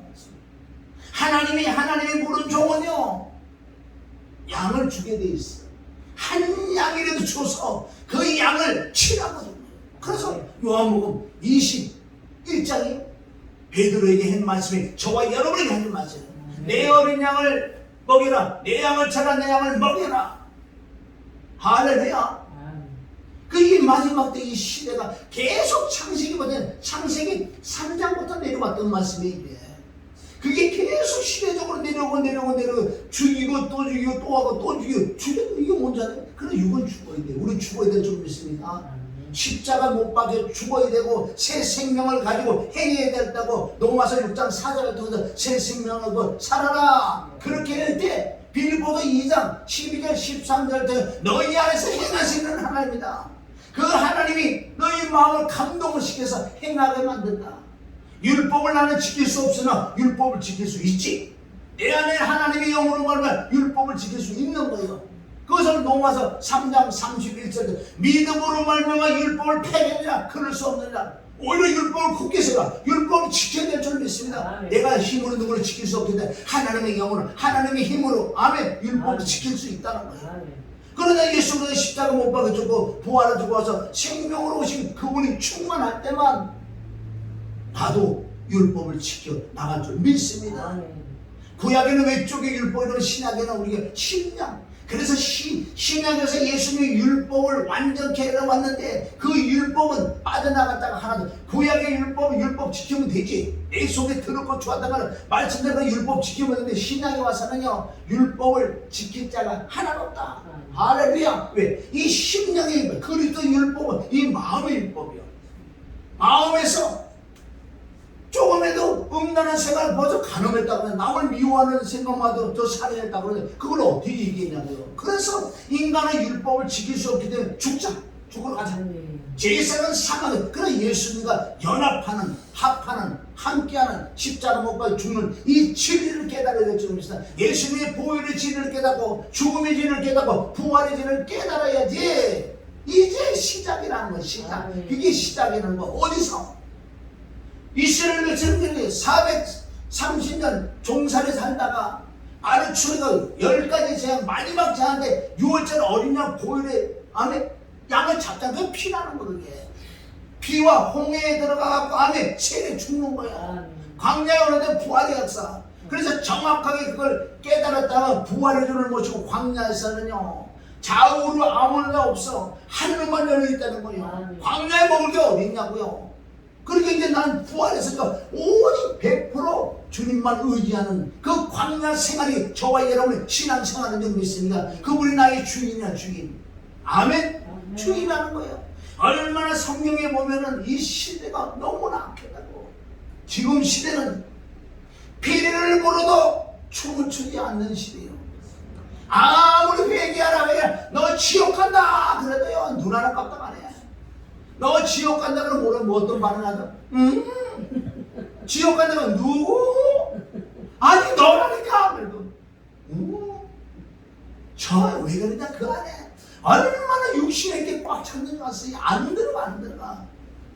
하나님의 부른 종은요, 양을 주게 돼 있어. 한 양이라도 줘서 그 양을 치라거든요. 그래서 요한복음 21장이 베드로에게 한 말씀이 저와 여러분에게 하는 말씀이에요. 내 어린 양을 먹여라. 내 양을 찾아 내 양을 먹여라. 할렐루야. 이 마지막 때 이 시대가 계속 창세기 3장부터 내려왔던 말씀이 그게 계속 시대적으로 내려오고 죽이고 또 죽이고 또 하고 또 죽이고 이게 뭔지 알아요? 그래 육은 죽어야 돼. 우리 죽어야 될 줄 믿습니다. 십자가 못 박혀 죽어야 되고 새 생명을 가지고 행해야 된다고 로마서 6장 4절을 통해서 새 생명을 살아라. 그렇게 할 때 빌립보서 2장 12절 13절 때 너희 안에서 행하시는 하나님이다. 그 하나님이 너희 마음을 감동을 시켜서 행하게 만든다. 율법을 나는 지킬 수 없으나 율법을 지킬 수 있지. 내 안에 하나님의 영으로 말하면 율법을 지킬 수 있는 거예요. 그것을 로마서 3장 31절 믿음으로 말미암아 율법을 폐하느냐 그럴 수 없느냐. 오히려 율법을 굳게 세라. 율법을 지켜야 될 줄 믿습니다. 내가 힘으로 누구를 지킬 수 없는데 하나님의 영으로 하나님의 힘으로 아멘 율법을 지킬 수 있다는 거예요. 그러나 예수는 십자가 못 박혀 죽고 부활을 주고 와서 생명으로 오신 그분이 충만할 때만 나도 율법을 지켜 나갈 줄 믿습니다. 구약에는 왼쪽에 율법이고 신약에는 우리가 신약. 그래서 신약에서 예수님이 율법을 완전히 해놓았는데 그 율법은 빠져나갔다가 하나도 구약의 율법 지키면 되지. 내 속에 들었고 좋았다가 말씀대로 율법 지키면 되는데 신약에 와서는요 율법을 지킬 자가 하나도 없다. 할렐루야. 왜? 이 심령의 그리스도 율법은 이 마음의 율법이요. 마음에서 조금에도 음란한 생각을 벌써 가늠했다고 그래. 남을 미워하는 생각마저 더 살해했다고 그래. 그걸 어떻게 얘기했냐고요. 그래서 인간의 율법을 지킬 수 없기 때문에 죽으러 가자. 제사는 사망을. 그래 예수님과 연합하는 합하는 함께하는 십자가 못 박혀 죽는 이 진리를 깨달아야 될 줄 믿습니다. 예수님의 보혈의 진리를 깨닫고 죽음의 진리를 깨닫고 부활의 진리를 깨달아야지. 이제 시작이라는 거야. 시작. 이게 시작이라는 거. 어디서? 이스라엘 백성들이 430년 종살이 살다가 아르추리가 10가지 제한 마지막 제한인데 6월절 어린 양 보혈에 안에 양을 잡자. 그 피라는 거 그게. 피와 홍해에 들어가갖고 안에 세례 죽는 거야. 광야에 오는데 부활의 역사. 그래서 정확하게 그걸 깨달았다면 부활의 눈을 모시고 광야에서는요 좌우로 아무나 없어. 하늘만 열려있다는 거예요. 광야에 먹을 게 어디 있냐고요. 그렇게 이제 난 부활했으니까 오직 100% 주님만 의지하는 그 광야 생활이 저와 여러분의 신앙생활인 줄 믿습니다. 그분이 나의 주인이야 주인. 아멘. 주인하는 거예요. 얼마나 성경에 보면은 이 시대가 너무나 악하다고. 지금 시대는 비리를 물어도 춤을 추지 않는 시대예요. 아무리 회개하라 회개하라 너 지옥 간다 그래도요 눈 하나 깜짝 안 해. 너 지옥 간다 그러면 뭐 어떤 반응하죠? 지옥 간다 그러면 누구? 아니 너라니까 그래도 저 왜 그러냐 그 안에 얼마나 육신에게 꽉 찼는 줄 아세요? 안 들어가.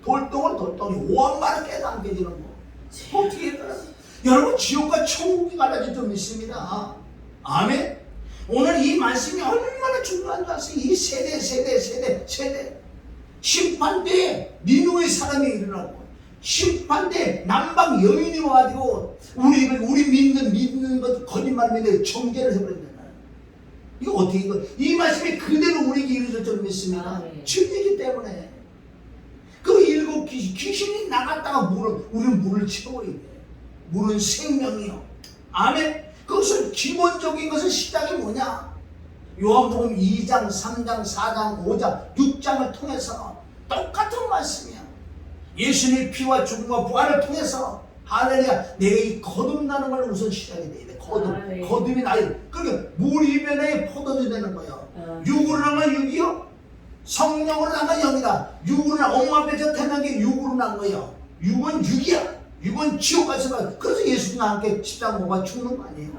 돌덩이 5원만원 깨도 안 깨지는 거. 어떻게 해요? 여러분 지옥과 천국이 갈라질 줄 믿습니다. 아멘. 오늘 이 말씀이 얼마나 중요한 줄 아세요? 이 세대 심판 때에 니누의 사람이 일어나고 심판 때 남방 여인이 와가지고 우리 믿는 것 거짓말 믿는 정죄를 해버린다. 이거 어떻게 이 말씀이 그대로 우리에게 이루어질 줄 믿습니다. 진리이기 때문에 그 일곱 귀신이 나갔다가 우리는 물을 채워야 돼. 물은 생명이요. 아멘. 그것을 기본적인 것은 시작이 뭐냐? 요한복음 2장, 3장, 4장, 5장, 6장을 통해서 똑같은 말씀이야. 예수님의 피와 죽음과 부활을 통해서 할렐루야 내가 이 거듭나는 걸 우선 시작이 돼야 돼. 거듭이 나의 그러니까 물 이면에 포도주 되는 거예요. 육으로 나면 육이요 성령으로 나면 영이다. 육으로 나 엄마 앞에서 태어난 게 육으로 난 거예요. 육은 육이야. 육은 지옥 가서 그래서 예수님과 함께 십자가 못 박혀 죽는 거 아니에요.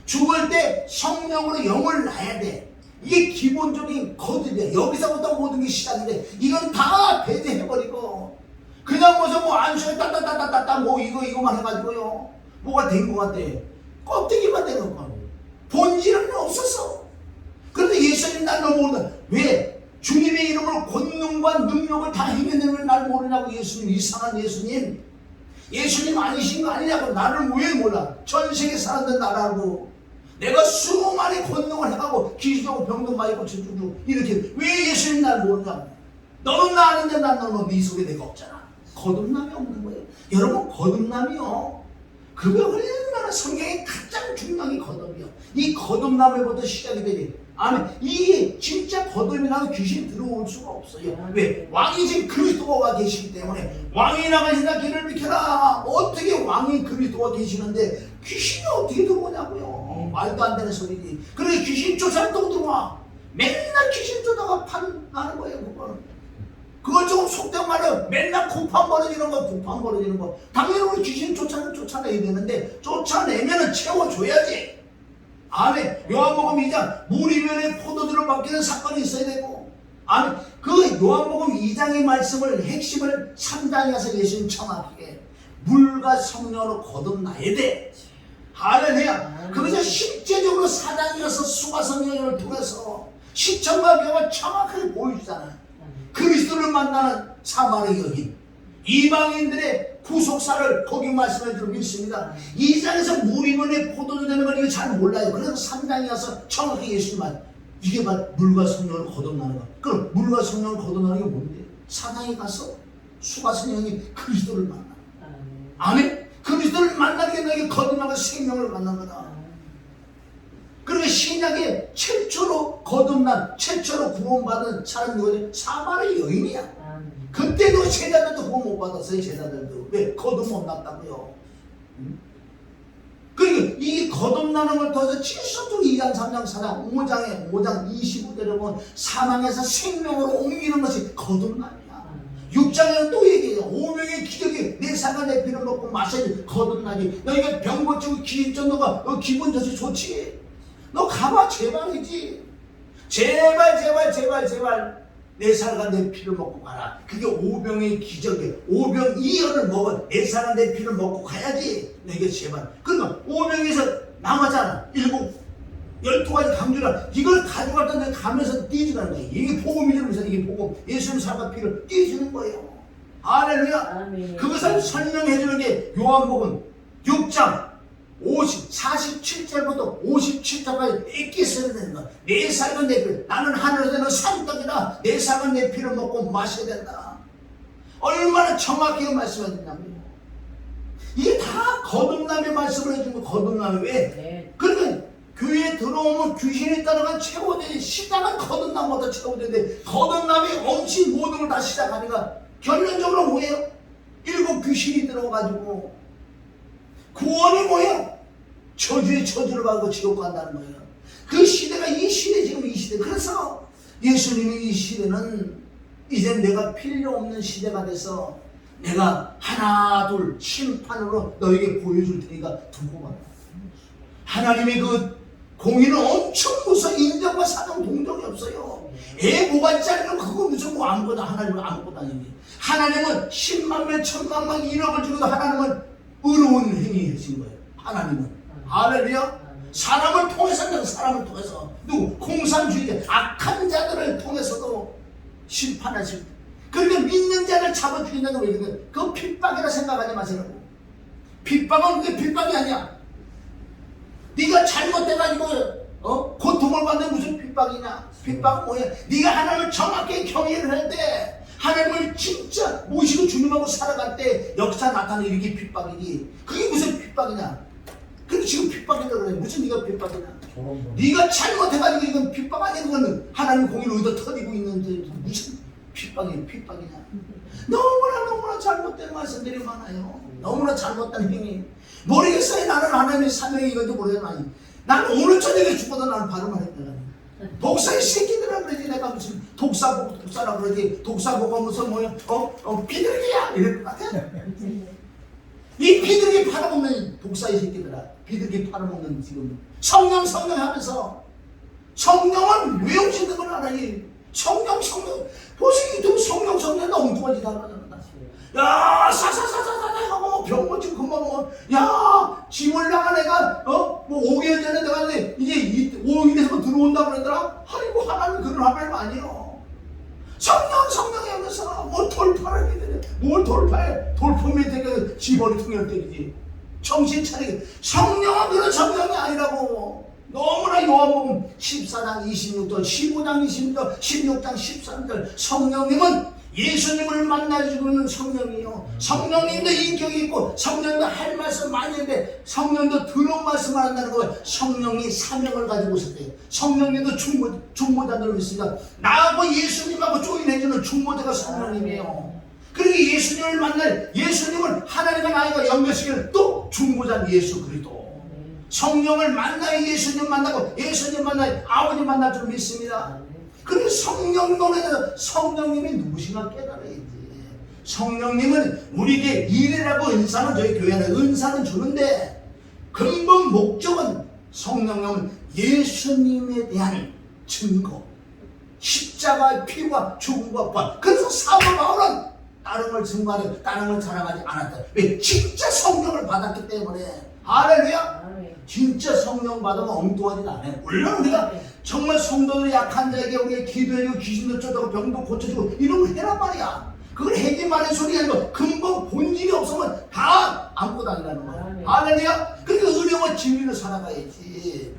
죽을 때 성령으로 영을 낳아야 돼. 이게 기본적인 거듭이야. 여기서부터 모든 게 시작인데 이건 다 배제해버리고 그냥 뭐 안수에 따따따따따 뭐 이거만 해가지고요 뭐가 된 것 같아. 껍데기만 된 것 같고 본질은 없었어. 그런데 예수님 날 너무 모른다. 왜? 주님의 이름으로 권능과 능력을 다 행해내는 날 모르냐고. 예수님 이상한 예수님 아니신 거 아니냐고. 나를 왜 몰라. 전 세계 사람들 나라고 내가 수많이 권능을 해가고 귀신하고 병든 많이 고쳐주고 이렇게 왜 예수님 날 모르냐고. 너는 나 아는데 난 너는 네 속에 내가 없잖아. 거듭남이 없는 거예요. 여러분 거듭남이요. 그게 얼마나 성경에 가장 중요한 게 거듭이요. 이 거듭남에부터 시작이 되지. 아멘. 이게 진짜 거듭이라면 귀신 들어올 수가 없어요. 왜? 왕이 지금 그리스도가 계시기 때문에 왕이 나가신다 길을 비켜라. 어떻게 왕이 그리스도가 계시는데 귀신이 어떻게 들어오냐고요. 말도 안 되는 소리지. 그래 귀신 쫓아도 들어와. 맨날 귀신 쫓아가 판나는 거예요. 그걸 조금 속된 말은 맨날 쿠팡 벌어지는 거, 쿠팡 벌어지는 거. 당연히 우리 귀신 쫓아내야 되는데 쫓아내면은 채워줘야지. 아멘. 요한복음 2장 무리면에 포도주를 바뀌는 사건이 있어야 되고, 아멘. 그 요한복음 2장의 말씀을 핵심을 3장에 가서 예수님 정확하게 물과 성령으로 거듭나야 돼. 할렐루야. 그것이 실제적으로 4장에 가서 수가 성령을 통해서 시청과 교회가 정확하게 보여주잖아요. 그리스도를 만나는 사마리 여인, 이방인들의 구속사를 거기 말씀해 주고 있습니다. 2장에서 무리문에 포도주 되는 걸 이거 잘 몰라요. 그래서 3장에 가서 정확히 예수님 말, 이게 바로 물과 성령을 거듭나는 거. 그럼 물과 성령을 거듭나는 게 뭔데? 4장에 가서 수가 성령이 그리스도를 만나. 아멘. 그리스도를 만나게 너에게 거듭나고 생명을 갖는 거다. 그러니까 신약에 최초로 거듭난, 최초로 구원받은 사람이 누구냐? 사마리 여인이야. 그때도 제자들도 구원 못 받았어요. 제자들도. 왜? 거듭 못 났다고요. 그러니까 이 거듭나는 걸 통해서 7서 2장, 3장, 4장, 5장 25절에 보면 사망에서 생명으로 옮기는 것이 거듭남이야. 6장에는 또 얘기해요. 5명의 기적이 내 살과 내 피를 먹고 마셔야지 거듭나지. 너희가 병 고치고 귀신 쫓는 거 기분 좋지. 너 가봐 제발이지. 제발 내 살과 내 피를 먹고 가라. 그게 5병의 기적이에요. 5병 2열을 먹어 내 살과 내 피를 먹고 가야지. 너에게 제발. 그러니까 5병에서 남았잖아. 12가지 강조라. 이걸 가져갈 때 가면서 띄어주는 거예요. 이게 복음이라면서 이게 복음. 예수님 살과 피를 띄어주는 거예요. 할렐루야. 그것을 설명해 주는 게 요한복음 6장 47절부터 57절까지 읽기 써야 되는 거야. 내 살과 내 피. 나는 하늘에서는 산떡이다. 내 살과 내 피를 먹고 마셔야 된다. 얼마나 정확하게 말씀해 주냐면 이게 다 거듭남의 말씀을 해주는 거. 거듭남이 왜? 네. 그러면 교회에 들어오면 귀신이 따라간 최고되지. 시작은 거듭남보다 최고되는데 거듭남이 엄청 모든 걸 다 시작하니까 결론적으로 뭐예요? 7 귀신이 들어가지고 구원이 뭐예요? 저주의 저주를 받고 지옥 간다는 거예요. 그 시대가 이 시대, 지금 이 시대. 그래서 예수님이 이 시대는 이제 내가 필요 없는 시대가 돼서 내가 하나 둘 심판으로 너에게 보여줄 테니까 두고 봐라. 하나님의 그 공의는 엄청 무서워. 인정과 사정 동정이 없어요. 애 모가지짜리는 그거 무슨 뭐 아무것도 하나님은 아무것도 아니니. 하나님은 10만 명, 1000만 명 1억을 주고도 하나님은 의로운 행위 해주신 거예요. 하나님은. 할렐루야. 사람을 통해서 사람을 통해서 누구? 공산주의자 악한 자들을 통해서도 심판하실. 그러니까 믿는 자를 잡아 죽인다는 거 얘기해요. 그거 핍박이라 생각하지 마세요. 핍박은 그게 핍박이 아니야. 네가 잘못돼가지고 고통을 받는 무슨 핍박이냐. 핍박은 뭐야? 네가 하나님을 정확히 경외를 할 때 하나님을 진짜 모시고 주님하고 살아갈 때 역사 나타나는 이게 핍박이지. 그게 무슨 핍박이냐. 근데 지금 핍박이라고 그래. 무슨 네가 핍박이냐. 네가 잘못해가지고 이건 핍박 아니야. 그거는 하나님 공의를 어디다 터지고 있는데 무슨 핍박이냐. 너무나 잘못된 말씀들이 많아요. 너무나 잘못된 행위. 모르겠어요. 나는 하나님의 사명이 이건지 모르겠나니. 나는 오늘 저녁에 죽어도 나는 발음을 했다. 독사의 새끼들아 그러지. 내가 무슨 독사라 그러지. 독사보고 무슨 뭐야 비둘기야 이럴 것 같아. 이 비둘기 팔아먹는 독사의 새끼들아. 비둘기 팔아먹는 지금 성령 하면서 성령은 왜 오시는 걸 알아니. 성령 보시기 성령 엉뚱한 짓 하잖아. 야 사사사사사 하고 병 고치고 금방 야 짐을 나간 애가 뭐 5개월 전에 내가 이제 5일에서 들어온다 그러더라. 아이고 하나님 그런 하나님 아니에요. 성령 하면서 뭐 돌파를 해야 돼. 뭘 돌파해? 돌풍이 되게 지머리 통일 때리지. 정신 차리게. 성령은 그런 성령이 아니라고. 너무나 요한복음 14장 26절, 15장 26절, 16장 13절 성령님은 예수님을 만나주고 있는 성령이요. 성령님도 인격이 있고 성령도 할 말씀 많이 했는데 성령도 들은 말씀을 한다는 거예요. 성령이 사명을 가지고 있었대요. 성령님도 중보자들을 있으니까 나하고 예수님하고 조인해주는 중보자가 성령님이에요. 그리고 예수님을 만날 예수님을 하나님과 나이가 연결시키는 또 중보자 예수 그리스도. 성령을 만나야 예수님 만나고 예수님 만나야 아버지 만날 줄 믿습니다. 그리고 성령 논에서 성령님이 누구신가 깨달아야지. 성령님은 우리에게 일이라고 은사는 저희 교회는 은사는 주는데 근본 목적은 성령님은 예수님에 대한 증거, 십자가의 피와 죽음과 부활. 그래서 사도 바울은 다른 걸 증거하고 다른 걸 자랑하지 않았다. 왜? 진짜 성령을 받았기 때문에. 할렐루야. 진짜 성령 받으면 엉뚱하지도 않아요. 물론 우리가 정말 성도들 약한 자에게 우리가 기도해주고 귀신도 쫓아고 병도 고쳐주고 이런 걸 해란 말이야. 그걸 해기만의 소리가 아니고 근본 본질이 없으면 다 안고 다니라는 거야. 할렐루야. 그러니까 은혜와 진리를 살아가야지.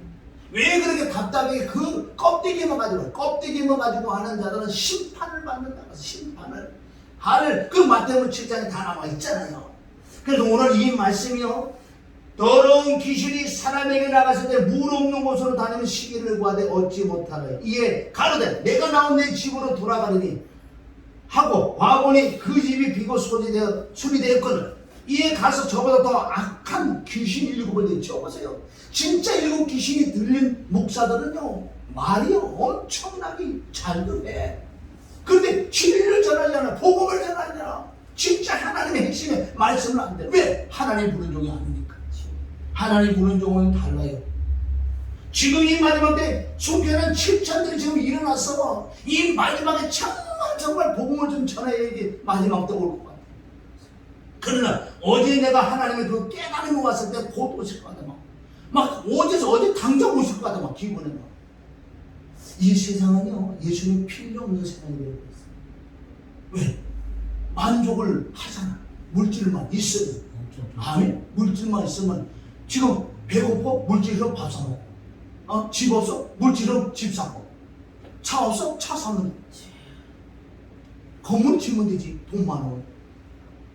왜 그렇게 답답하게 그 껍데기만 가지고 하는 자들은 심판을 받는다. 심판을. 그 마태복음 7장에 다 나와 있잖아요. 그래서 오늘 이 말씀이요. 더러운 귀신이 사람에게 나갔을 때 물 없는 곳으로 다니는 시기를 구하되 얻지 못하래. 이에 가로되 내가 나온 내 집으로 돌아가리니 하고 와보니 그 집이 비고 수리되었거늘. 이에 가서 저보다 더 악한 귀신 7을 내쳐보세요. 진짜 7 귀신이 들린 목사들은요 말이 엄청나게 잘도 해. 그런데 진리를 전하잖아. 복음을 전하잖아. 진짜 하나님의 핵심의 말씀을 안 돼. 왜? 하나님 부른 종이 아니니까. 하나님 부른 종은 달라요. 지금 이 마지막 때 순교하는 7천들이 지금 일어났어. 이 마지막에 정말 복음을 좀 전해야지 마지막 때 올 것 같아. 그러나 어제 내가 하나님의 그 깨달음이 왔을 때 곧 오실 것 같아. 막 어제 당장 오실 것 같아. 막 기분에 막. 이 세상은요 예수님 필요 없는 세상이 되고 있어. 왜? 만족을 하잖아. 물질만 있어요. 아멘. 물질만 있으면 지금 배고파? 물질로 밥 사 먹고. 집 없어? 물질로 집 사고. 차 없어? 차 사면 되지. 건물 지면 되지. 돈 많아.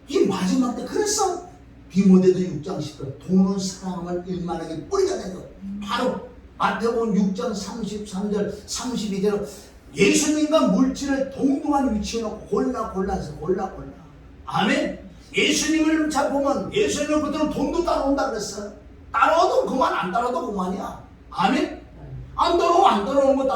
이 마지막 때 그랬어. 디모데도 6장 10절 돈은 사랑함을 일만하게 뿌리가 된 거. 바로 마태복음 6장 33절 32절 예수님과 물질을 동등한 위치에 놓고 골라서 골라. 아멘. 예수님을 잘 보면 예수님을 그때는 돈도 따라온다 그랬어. 따라오도 그만 안 따라도 그만이야. 아멘. 안 따라오는 거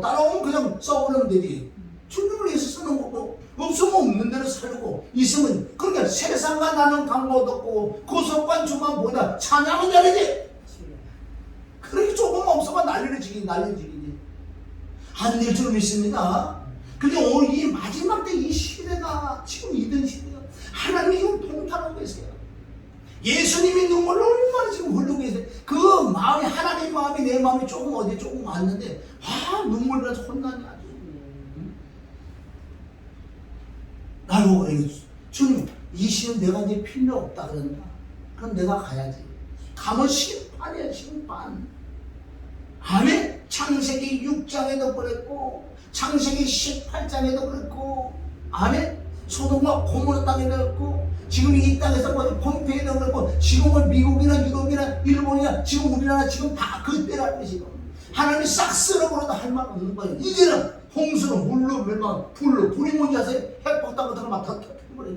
따라오면 그냥 써버리면 되지. 주님을 위해서 쓰는 거고 없으면 없는 대로 살고 있으면 그러니까 세상과 나는 관계도 없고 고속관주만 보다 찬양은 잘하지. 그렇게 조금 없으면 난리를 지기지. 안 될 줄 믿습니다. 근데 오늘 이 마지막 때 이 시대가 지금 이런 시대야. 하나님이 지금 통탄하고 계세요. 예수님이 눈물을 얼마나 지금 흘리고 계세요. 그 마음이 하나님의 마음이 내 마음이 조금 왔는데 눈물 나서 혼나냐 아주. 날 보고 주님 이 시는 내가 이제 필요 없다 그런다. 그럼 내가 가야지. 가면 심판이야 심판. 아멘. 창세기 6장에도 그랬고 창세기 18장에도 그랬고 아멘. 소돔과 고모라 땅에도 그랬고 지금 이 땅에서 폼페이도 그렇고 지금은 미국이나 유럽이나 일본이나 지금 우리나라 지금 다 그때라고 지금 하나님이 싹 쓸어버려도 할 말 없는 거예요. 이제는 홍수로 물로 멸망 불이 뭔지 아세요? 핵폭탄 같은 거 막 다 터뜨려버려요.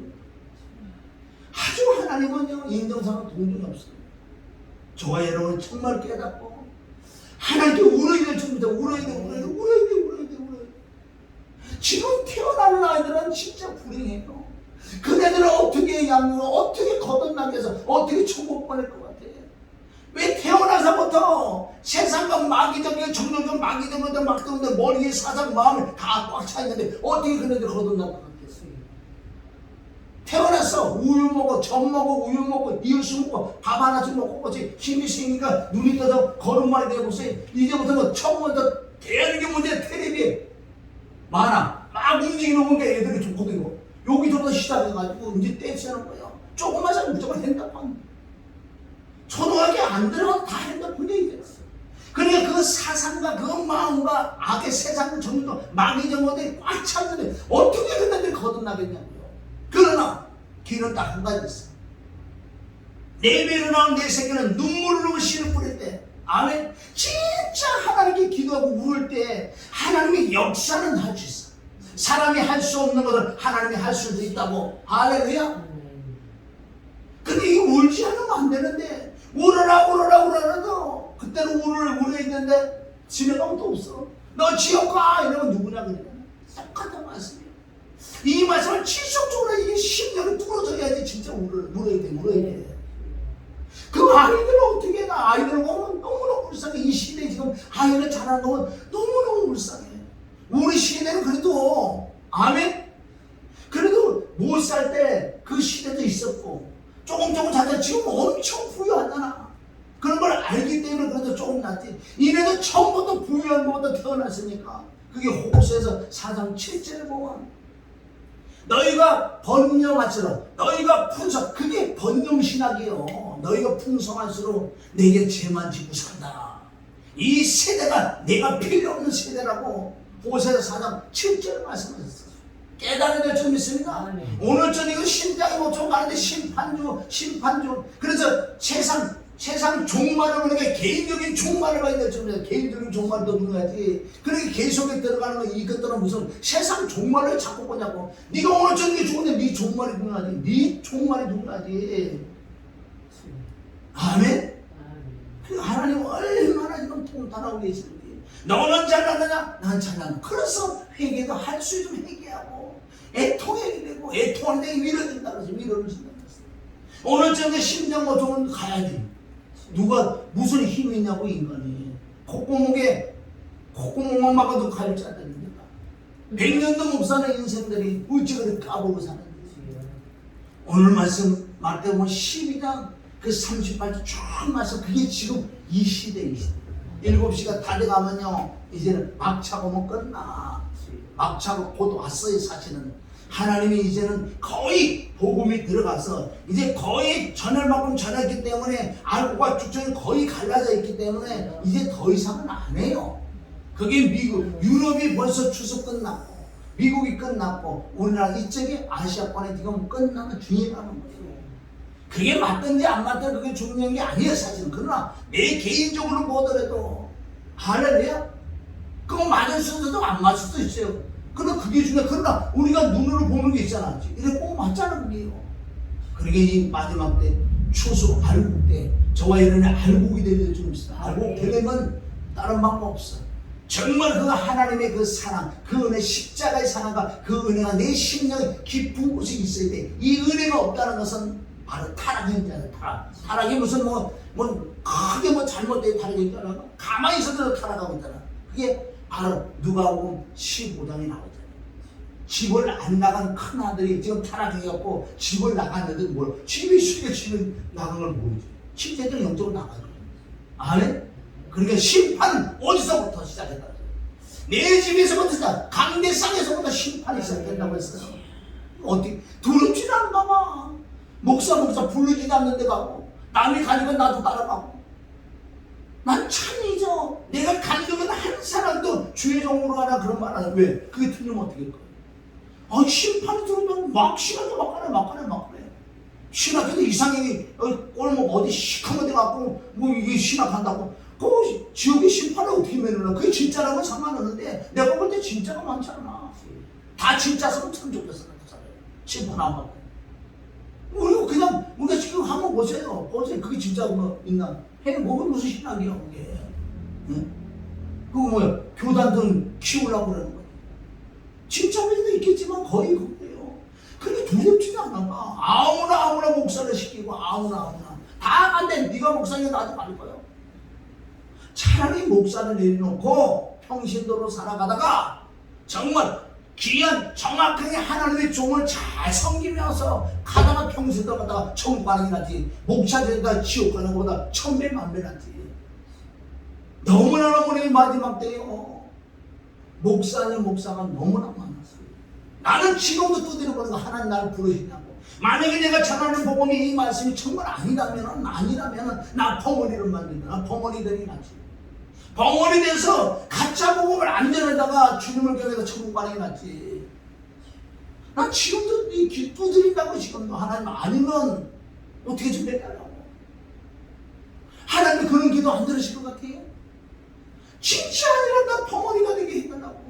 아주 하나님은요 인정사는 동정이 없어요. 저와 여러분 정말 깨닫고 하나님께 울어야 될 줄입니다. 울어야 돼. 지금 태어난 아이들은 진짜 불행해요. 그네들은 어떻게 어떻게 거듭나게 해서 어떻게 천국 보낼 것 같아. 왜 태어나서부터 세상과 마귀적인 정령적 마귀적인 막 뜨는데 머리에 사상 마음을 다 꽉 차 있는데 어떻게 그네들 거듭날 것 같겠어요. 태어났어. 우유 먹고 젖 먹고 우유 먹고 이유식 먹고 밥 하나씩 먹고 그렇지 힘이 생기니까 눈이 떠서 걸음마이 되고 있어요. 이제부터는 처음부터 대한민국 문제 텔레비 많아. 막 움직이는 거니까 애들이 좋거든요. 여기서부터 시작해가지고 이제 떼쓰는 거예요. 조금만 잘 무조건 핸드폰. 초등학교 안 들어가도 다 핸드폰이 되었어. 그러니까 그 사상과 그 마음과 악의 세상 정도 마귀 정도들이 꽉 찼는데 어떻게 그들이 거듭나겠냐고요. 그러나 길은 딱 한 가지 있어. 내 배로 나온 내 새끼는 눈물로 씨를 뿌릴 때, 아멘. 진짜 하나님께 기도하고 울을 때 하나님의 역사는 할 수 있어. 사람이 할 수 없는 것을 하나님이 할 수도 있다고. 할렐루야. 근데 이 울지 않으면 안 되는데, 울어라도 그때는 울어야 되는데 집에 가면 또 없어. 너 지옥 가 이러면 누구냐 그래. 똑같은 말씀이에요. 이 말씀을 지속적으로 이게 심령이 뚫어져야지 진짜 울어야 돼. 그 아이들은 어떻게 해나. 아이들 보면 너무너무 불쌍해. 이 시대에 지금 아이들 자라는 거 보면 너무너무 불쌍해. 우리 시대는 그래도, 아멘? 그래도 못 살 때 그 시대도 있었고 조금 자자. 지금 엄청 부유하잖아. 그런 걸 알기 때문에 그래도 조금 낫지. 이래도 처음부터 부유한 것보다 태어났으니까. 그게 호세에서 4장 7절에 보면 너희가 번영할수록, 너희가 풍성, 그게 번영신학이에요. 너희가 풍성할수록 내게 죄만 지고 산다. 이 세대가 내가 필요 없는 세대라고 호세에서 4장 7절에 말씀하셨어요. 깨달아야 될 줄 믿습니다. 오늘 저녁에 심장이 못 좀 가는데 심판주. 그래서 세상 종말을 보는 게 개인적인 종말을 봐야 될 줄 믿어요. 개인적인 종말도 누려야지. 그렇게 계속에 들어가는 거 이것들은 무슨 세상 종말을 자꾸 보냐고. 네가 오늘 저녁에 죽는데 네 종말이 중요하지. 네 종말이 중요하지. 아멘? 하나님 얼마나 지금 통탄하고 계시는지. 너는 잘나느냐? 난 잘나는. 그래서 회개도 할 수 있으면 회개하고 애통해야 되고, 애통하는데 위로를 준다 그러지. 위로를 준다 그랬어. 오늘 저녁에 심장 못 좋으면 가야지. 누가 무슨 힘이 있냐고 인간이. 콧구멍만 막아도 가릴 자들입니다. 100년도 못 사는 인생들이 어찌 그렇게 까보고 사는지. 오늘 말씀 마태복음 12장 그 38절 쭉 말씀, 그게 지금 이 시대. 7시가 다 돼가면요 이제는 막차가 오면 끝나. 막차가 곧 왔어요. 사실은 하나님이 이제는 거의 복음이 들어가서 이제 거의 전열만큼 전했기 때문에 알고가 쭉쭉 거의 갈라져 있기 때문에 이제 더 이상은 안 해요. 그게 미국, 유럽이 벌써 추수 끝났고 미국이 끝났고 우리나라 이쪽이 아시아권에 지금 끝나는 중이라는 거예요. 그게 맞든지 안 맞든지 그게 중요한 게 아니에요 사실은. 그러나 내 개인적으로 보더라도 할렐루야, 그거 맞을 수도 안 맞을 수도 있어요. 그러나 그게 중요해. 그러나 우리가 눈으로 보는 게 있잖아. 이렇게 보고 맞잖아 그게요. 그러니까 이 마지막 때 추수 알곡 때 저와 여러분이 알곡이 되는 줄 믿습니다. 알곡 되려면 다른 방법 없어. 정말 그 하나님의 그 사랑, 그 은혜, 십자가의 사랑과 그 은혜가 내 심령에 깊은 곳에 있어야 돼. 이 은혜가 없다는 것은 바로 타락행위잖아요. 타락이 무슨 크게 잘못된 타락이 있잖아. 가만히 있어도 타락하고 있잖아. 그게 바로 누가복음 15장에 나오잖아요. 집을 안 나간 큰 아들이 지금 타락해갖고 집을 나갔는데 뭘? 집이 쉽게 집을 나간 걸 모르지. 침체적 영적으로 나가죠. 아멘? 그러니까 심판 어디서부터 시작했다. 내 집에서부터 시작. 강대상에서부터 심판이 시작된다고 했어요. 어떻게 두렵지는 않나 봐. 목사 부르지도 않는데 가고 남이 가니까 나도 따라가고. 난 참이죠. 내가 간 적은 한 사람도 주의 종으로 가라 그런 말 안 해. 왜? 그게 틀리면 어떻게 할까? 심판이 들어오면 막 시간도 막 가네. 신학해도 이상형이 꼴목 어디 시커먼 데 갖고 이게 신학한다고 그 지옥의 심판을 어떻게 매느냐. 그게 진짜라면 상관없는데 내가 볼 때 진짜가 많잖아. 다 진짜서는 참 좋겠어. 심판 안 받고 우리가 지금 한번 보세요. 그게 진짜 뭐 있나? 그게 무슨 신학이야 그게. 응? 그거 뭐야? 교단 등 키우려고 그러는 거야. 진짜 믿도 있겠지만 거의 그래요. 그게 두렵지도 않아 봐. 아무나 목사를 시키고 아무나 다 안 돼. 네가 목사니까 나도 갈 거야. 차라리 목사를 내려놓고 평신도로 살아가다가 정말 귀한 정확하게 하나님의 종을 잘 섬기면서 가다가 평신도 가다가 천국 가는 게 낫지. 목사 되다가 지옥 가는 것보다 1000배 만배 낫지. 너무나 마지막 때요. 목사가 너무나 많았어요. 나는 지금도 두드려 보는 거 하나님 나를 부르시냐고. 만약에 내가 전하는 복음이 이 말씀이 정말 아니라면 나 버머리를 만든다. 나 버머리들이 낫지. 벙어리 돼서 가짜 복음을 안 전하다가 주님을 경외해서 천국 가는 게 낫지. 나 지금도 이 길 두드린다고 지금도 하나님 아니면 어떻게 좀 해달라고. 하나님 그런 기도 안 들으실 것 같아요? 진짜 아니라 나 벙어리가 되게 해달라고.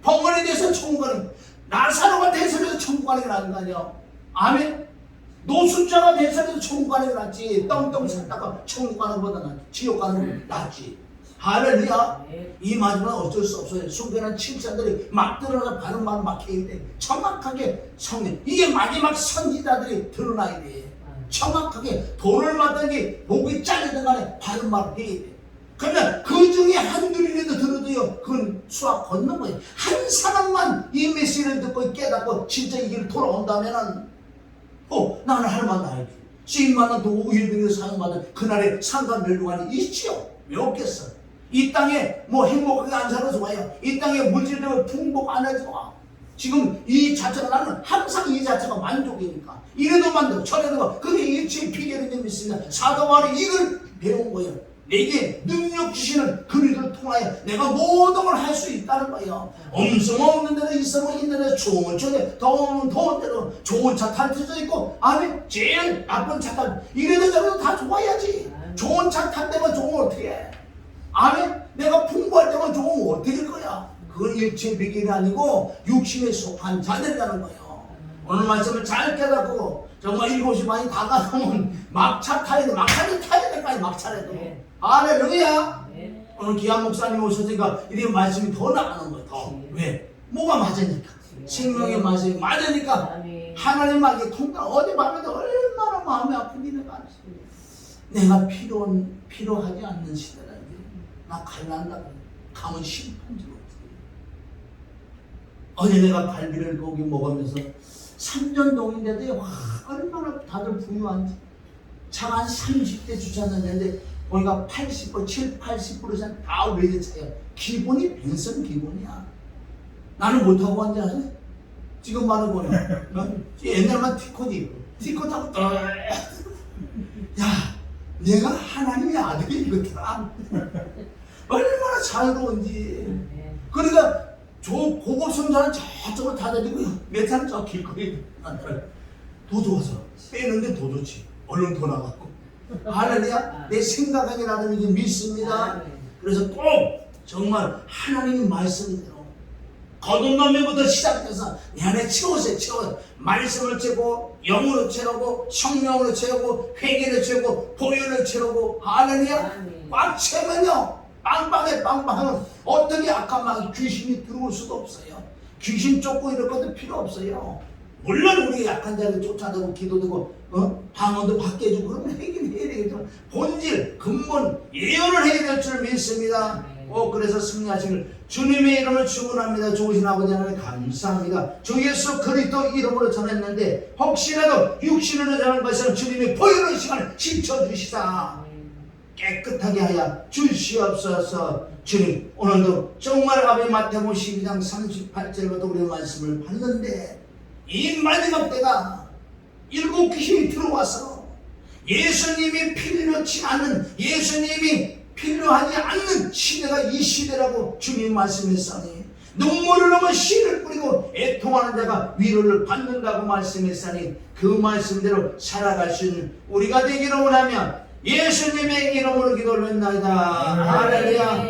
벙어리 돼서 천국 가는, 나사로가 대선에서 천국 가는 게 나은 거 아니야. 아멘. 노숙자가 대선에서 천국 가는 게 낫지. 떵떵 살다가 천국 가는 것보다 낫지. 지옥 가는 게 낫지. 할렐루야. 이 마지막은 어쩔 수 없어요. 순결한 칭찬들이 막 드러나서 바른 말 막 해야 돼. 정확하게 성령, 이게 마지막 선지자들이 드러나야 돼. 정확하게 돈을 받든지 목이 잘리든 간에 바른 말을 해야 돼. 그러면 그 중에 한둘이라도 들어도요, 그건 수학 걷는 거예요. 한 사람만 이 메시지를 듣고 깨닫고 진짜 이 길을 돌아온다면은, 나는 할 만도 알지. 쓰임만은 도구 일병에 사용받은 그날의 상관 멸류관이 있지요. 왜 없겠어? 이 땅에 뭐 행복하게 안 살아서 와요. 이 땅에 물질적으로 풍복 안 해서 와. 지금 이 자체가, 나는 항상 이 자체가 만족이니까. 이래도 만족, 저래도 그게 일체의 비결이 좀 있습니다. 사도 바울이 이걸 배운 거예요. 내게 능력 주시는 그리를 통하여 내가 모든 걸 할 수 있다는 거예요. 엄청 없는 데로 있으면 있는 데로, 좋은 쪽에 더운 데로 좋은 차 탈 수도 있고, 아니 제일 나쁜 차 탈, 이래도 저래도 다 좋아야지. 좋은 차 탈 때만 좋으면 어떻게 해? 아니 내가 풍부할 때만 좋으면 어떻게 할 거야? 그건 일체의 비결이 아니고 육신에 속한 자들이라는 거예요. 오늘 말씀을 잘 깨닫고 정말 7시 반이 다가오면 막차 타야 돼. 막차를 타야 될 거 아니야. 막차라도. 할렐루야. 오늘 기한 목사님 오셨으니까 이렇게 말씀이 더 나가는 거예요. 더. 왜? 뭐가 맞으니까. 생명의 맛이 맞으니까. 하나님 말이 통과. 어디 밤에도 얼마나 마음이 아픈 일을 많지. 내가 필요하지 않는 시대라. 나 갈란다. 가면 심판지로. 어제 내가 갈비를 고기 먹으면서 3년동인데도 얼마나 다들 부유한지. 차가 한 30대 주차했는데 거기가 80%, 7, 80% 다 외제차예요. 기본이 벤슨 기본이야. 나는 못하고 왔는지 아세요? 지금 말을 보면 옛날만 티코지. 티코 타고 야, 내가 하나님의 아들이거든. 얼마나 자유로운지. 그러니까 고급 승차는 저쪽을 다 다니고 내 차는 저 길거리에 더 좋아서 빼는데 더 좋지. 얼른 더 나갔고. 할렐루야. 내 생각하기 나름이지 믿습니다. 그래서 꼭 정말 하나님 말씀대로 거듭남에부터 시작해서 내 안에 채우세요. 말씀을 채우고 영으로 채우고 성령으로 채우고 회개를 채우고 보혈을 채우고. 할렐루야. 꽉 채우면요 빵빵하면 어떻게 악한 마귀 귀신이 들어올 수도 없어요. 귀신 쫓고 이럴 것도 필요 없어요. 물론 우리 약한 자를 쫓아내고 기도되고 방언도 받게 해주고 그러면 해결해야 되겠지만 본질 근본 예언을 해야 될 줄 믿습니다. 그래서 승리하시길 주님의 이름을 축원합니다. 좋으신 아버지 하나님 감사합니다. 주 예수 그리스도 이름으로 전했는데 혹시라도 육신으로 전한 것은 주님이 보혈의 시간을 지켜주시사 깨끗하게 하여 주시옵소서. 주님 오늘도 정말 아버지 마태복음 12장 38절부터 우리의 말씀을 봤는데 이 마지막 때가 일곱 귀신이 들어와서 예수님이 필요치 않는, 예수님이 필요하지 않는 시대가 이 시대라고 주님 말씀했사니 눈물을 넘어 씨를 뿌리고 애통하는 자가 위로를 받는다고 말씀했사니 그 말씀대로 살아갈 수 있는 우리가 되기를 원하며 예수님의 이름으로 기도를 했나이다. 할렐루야.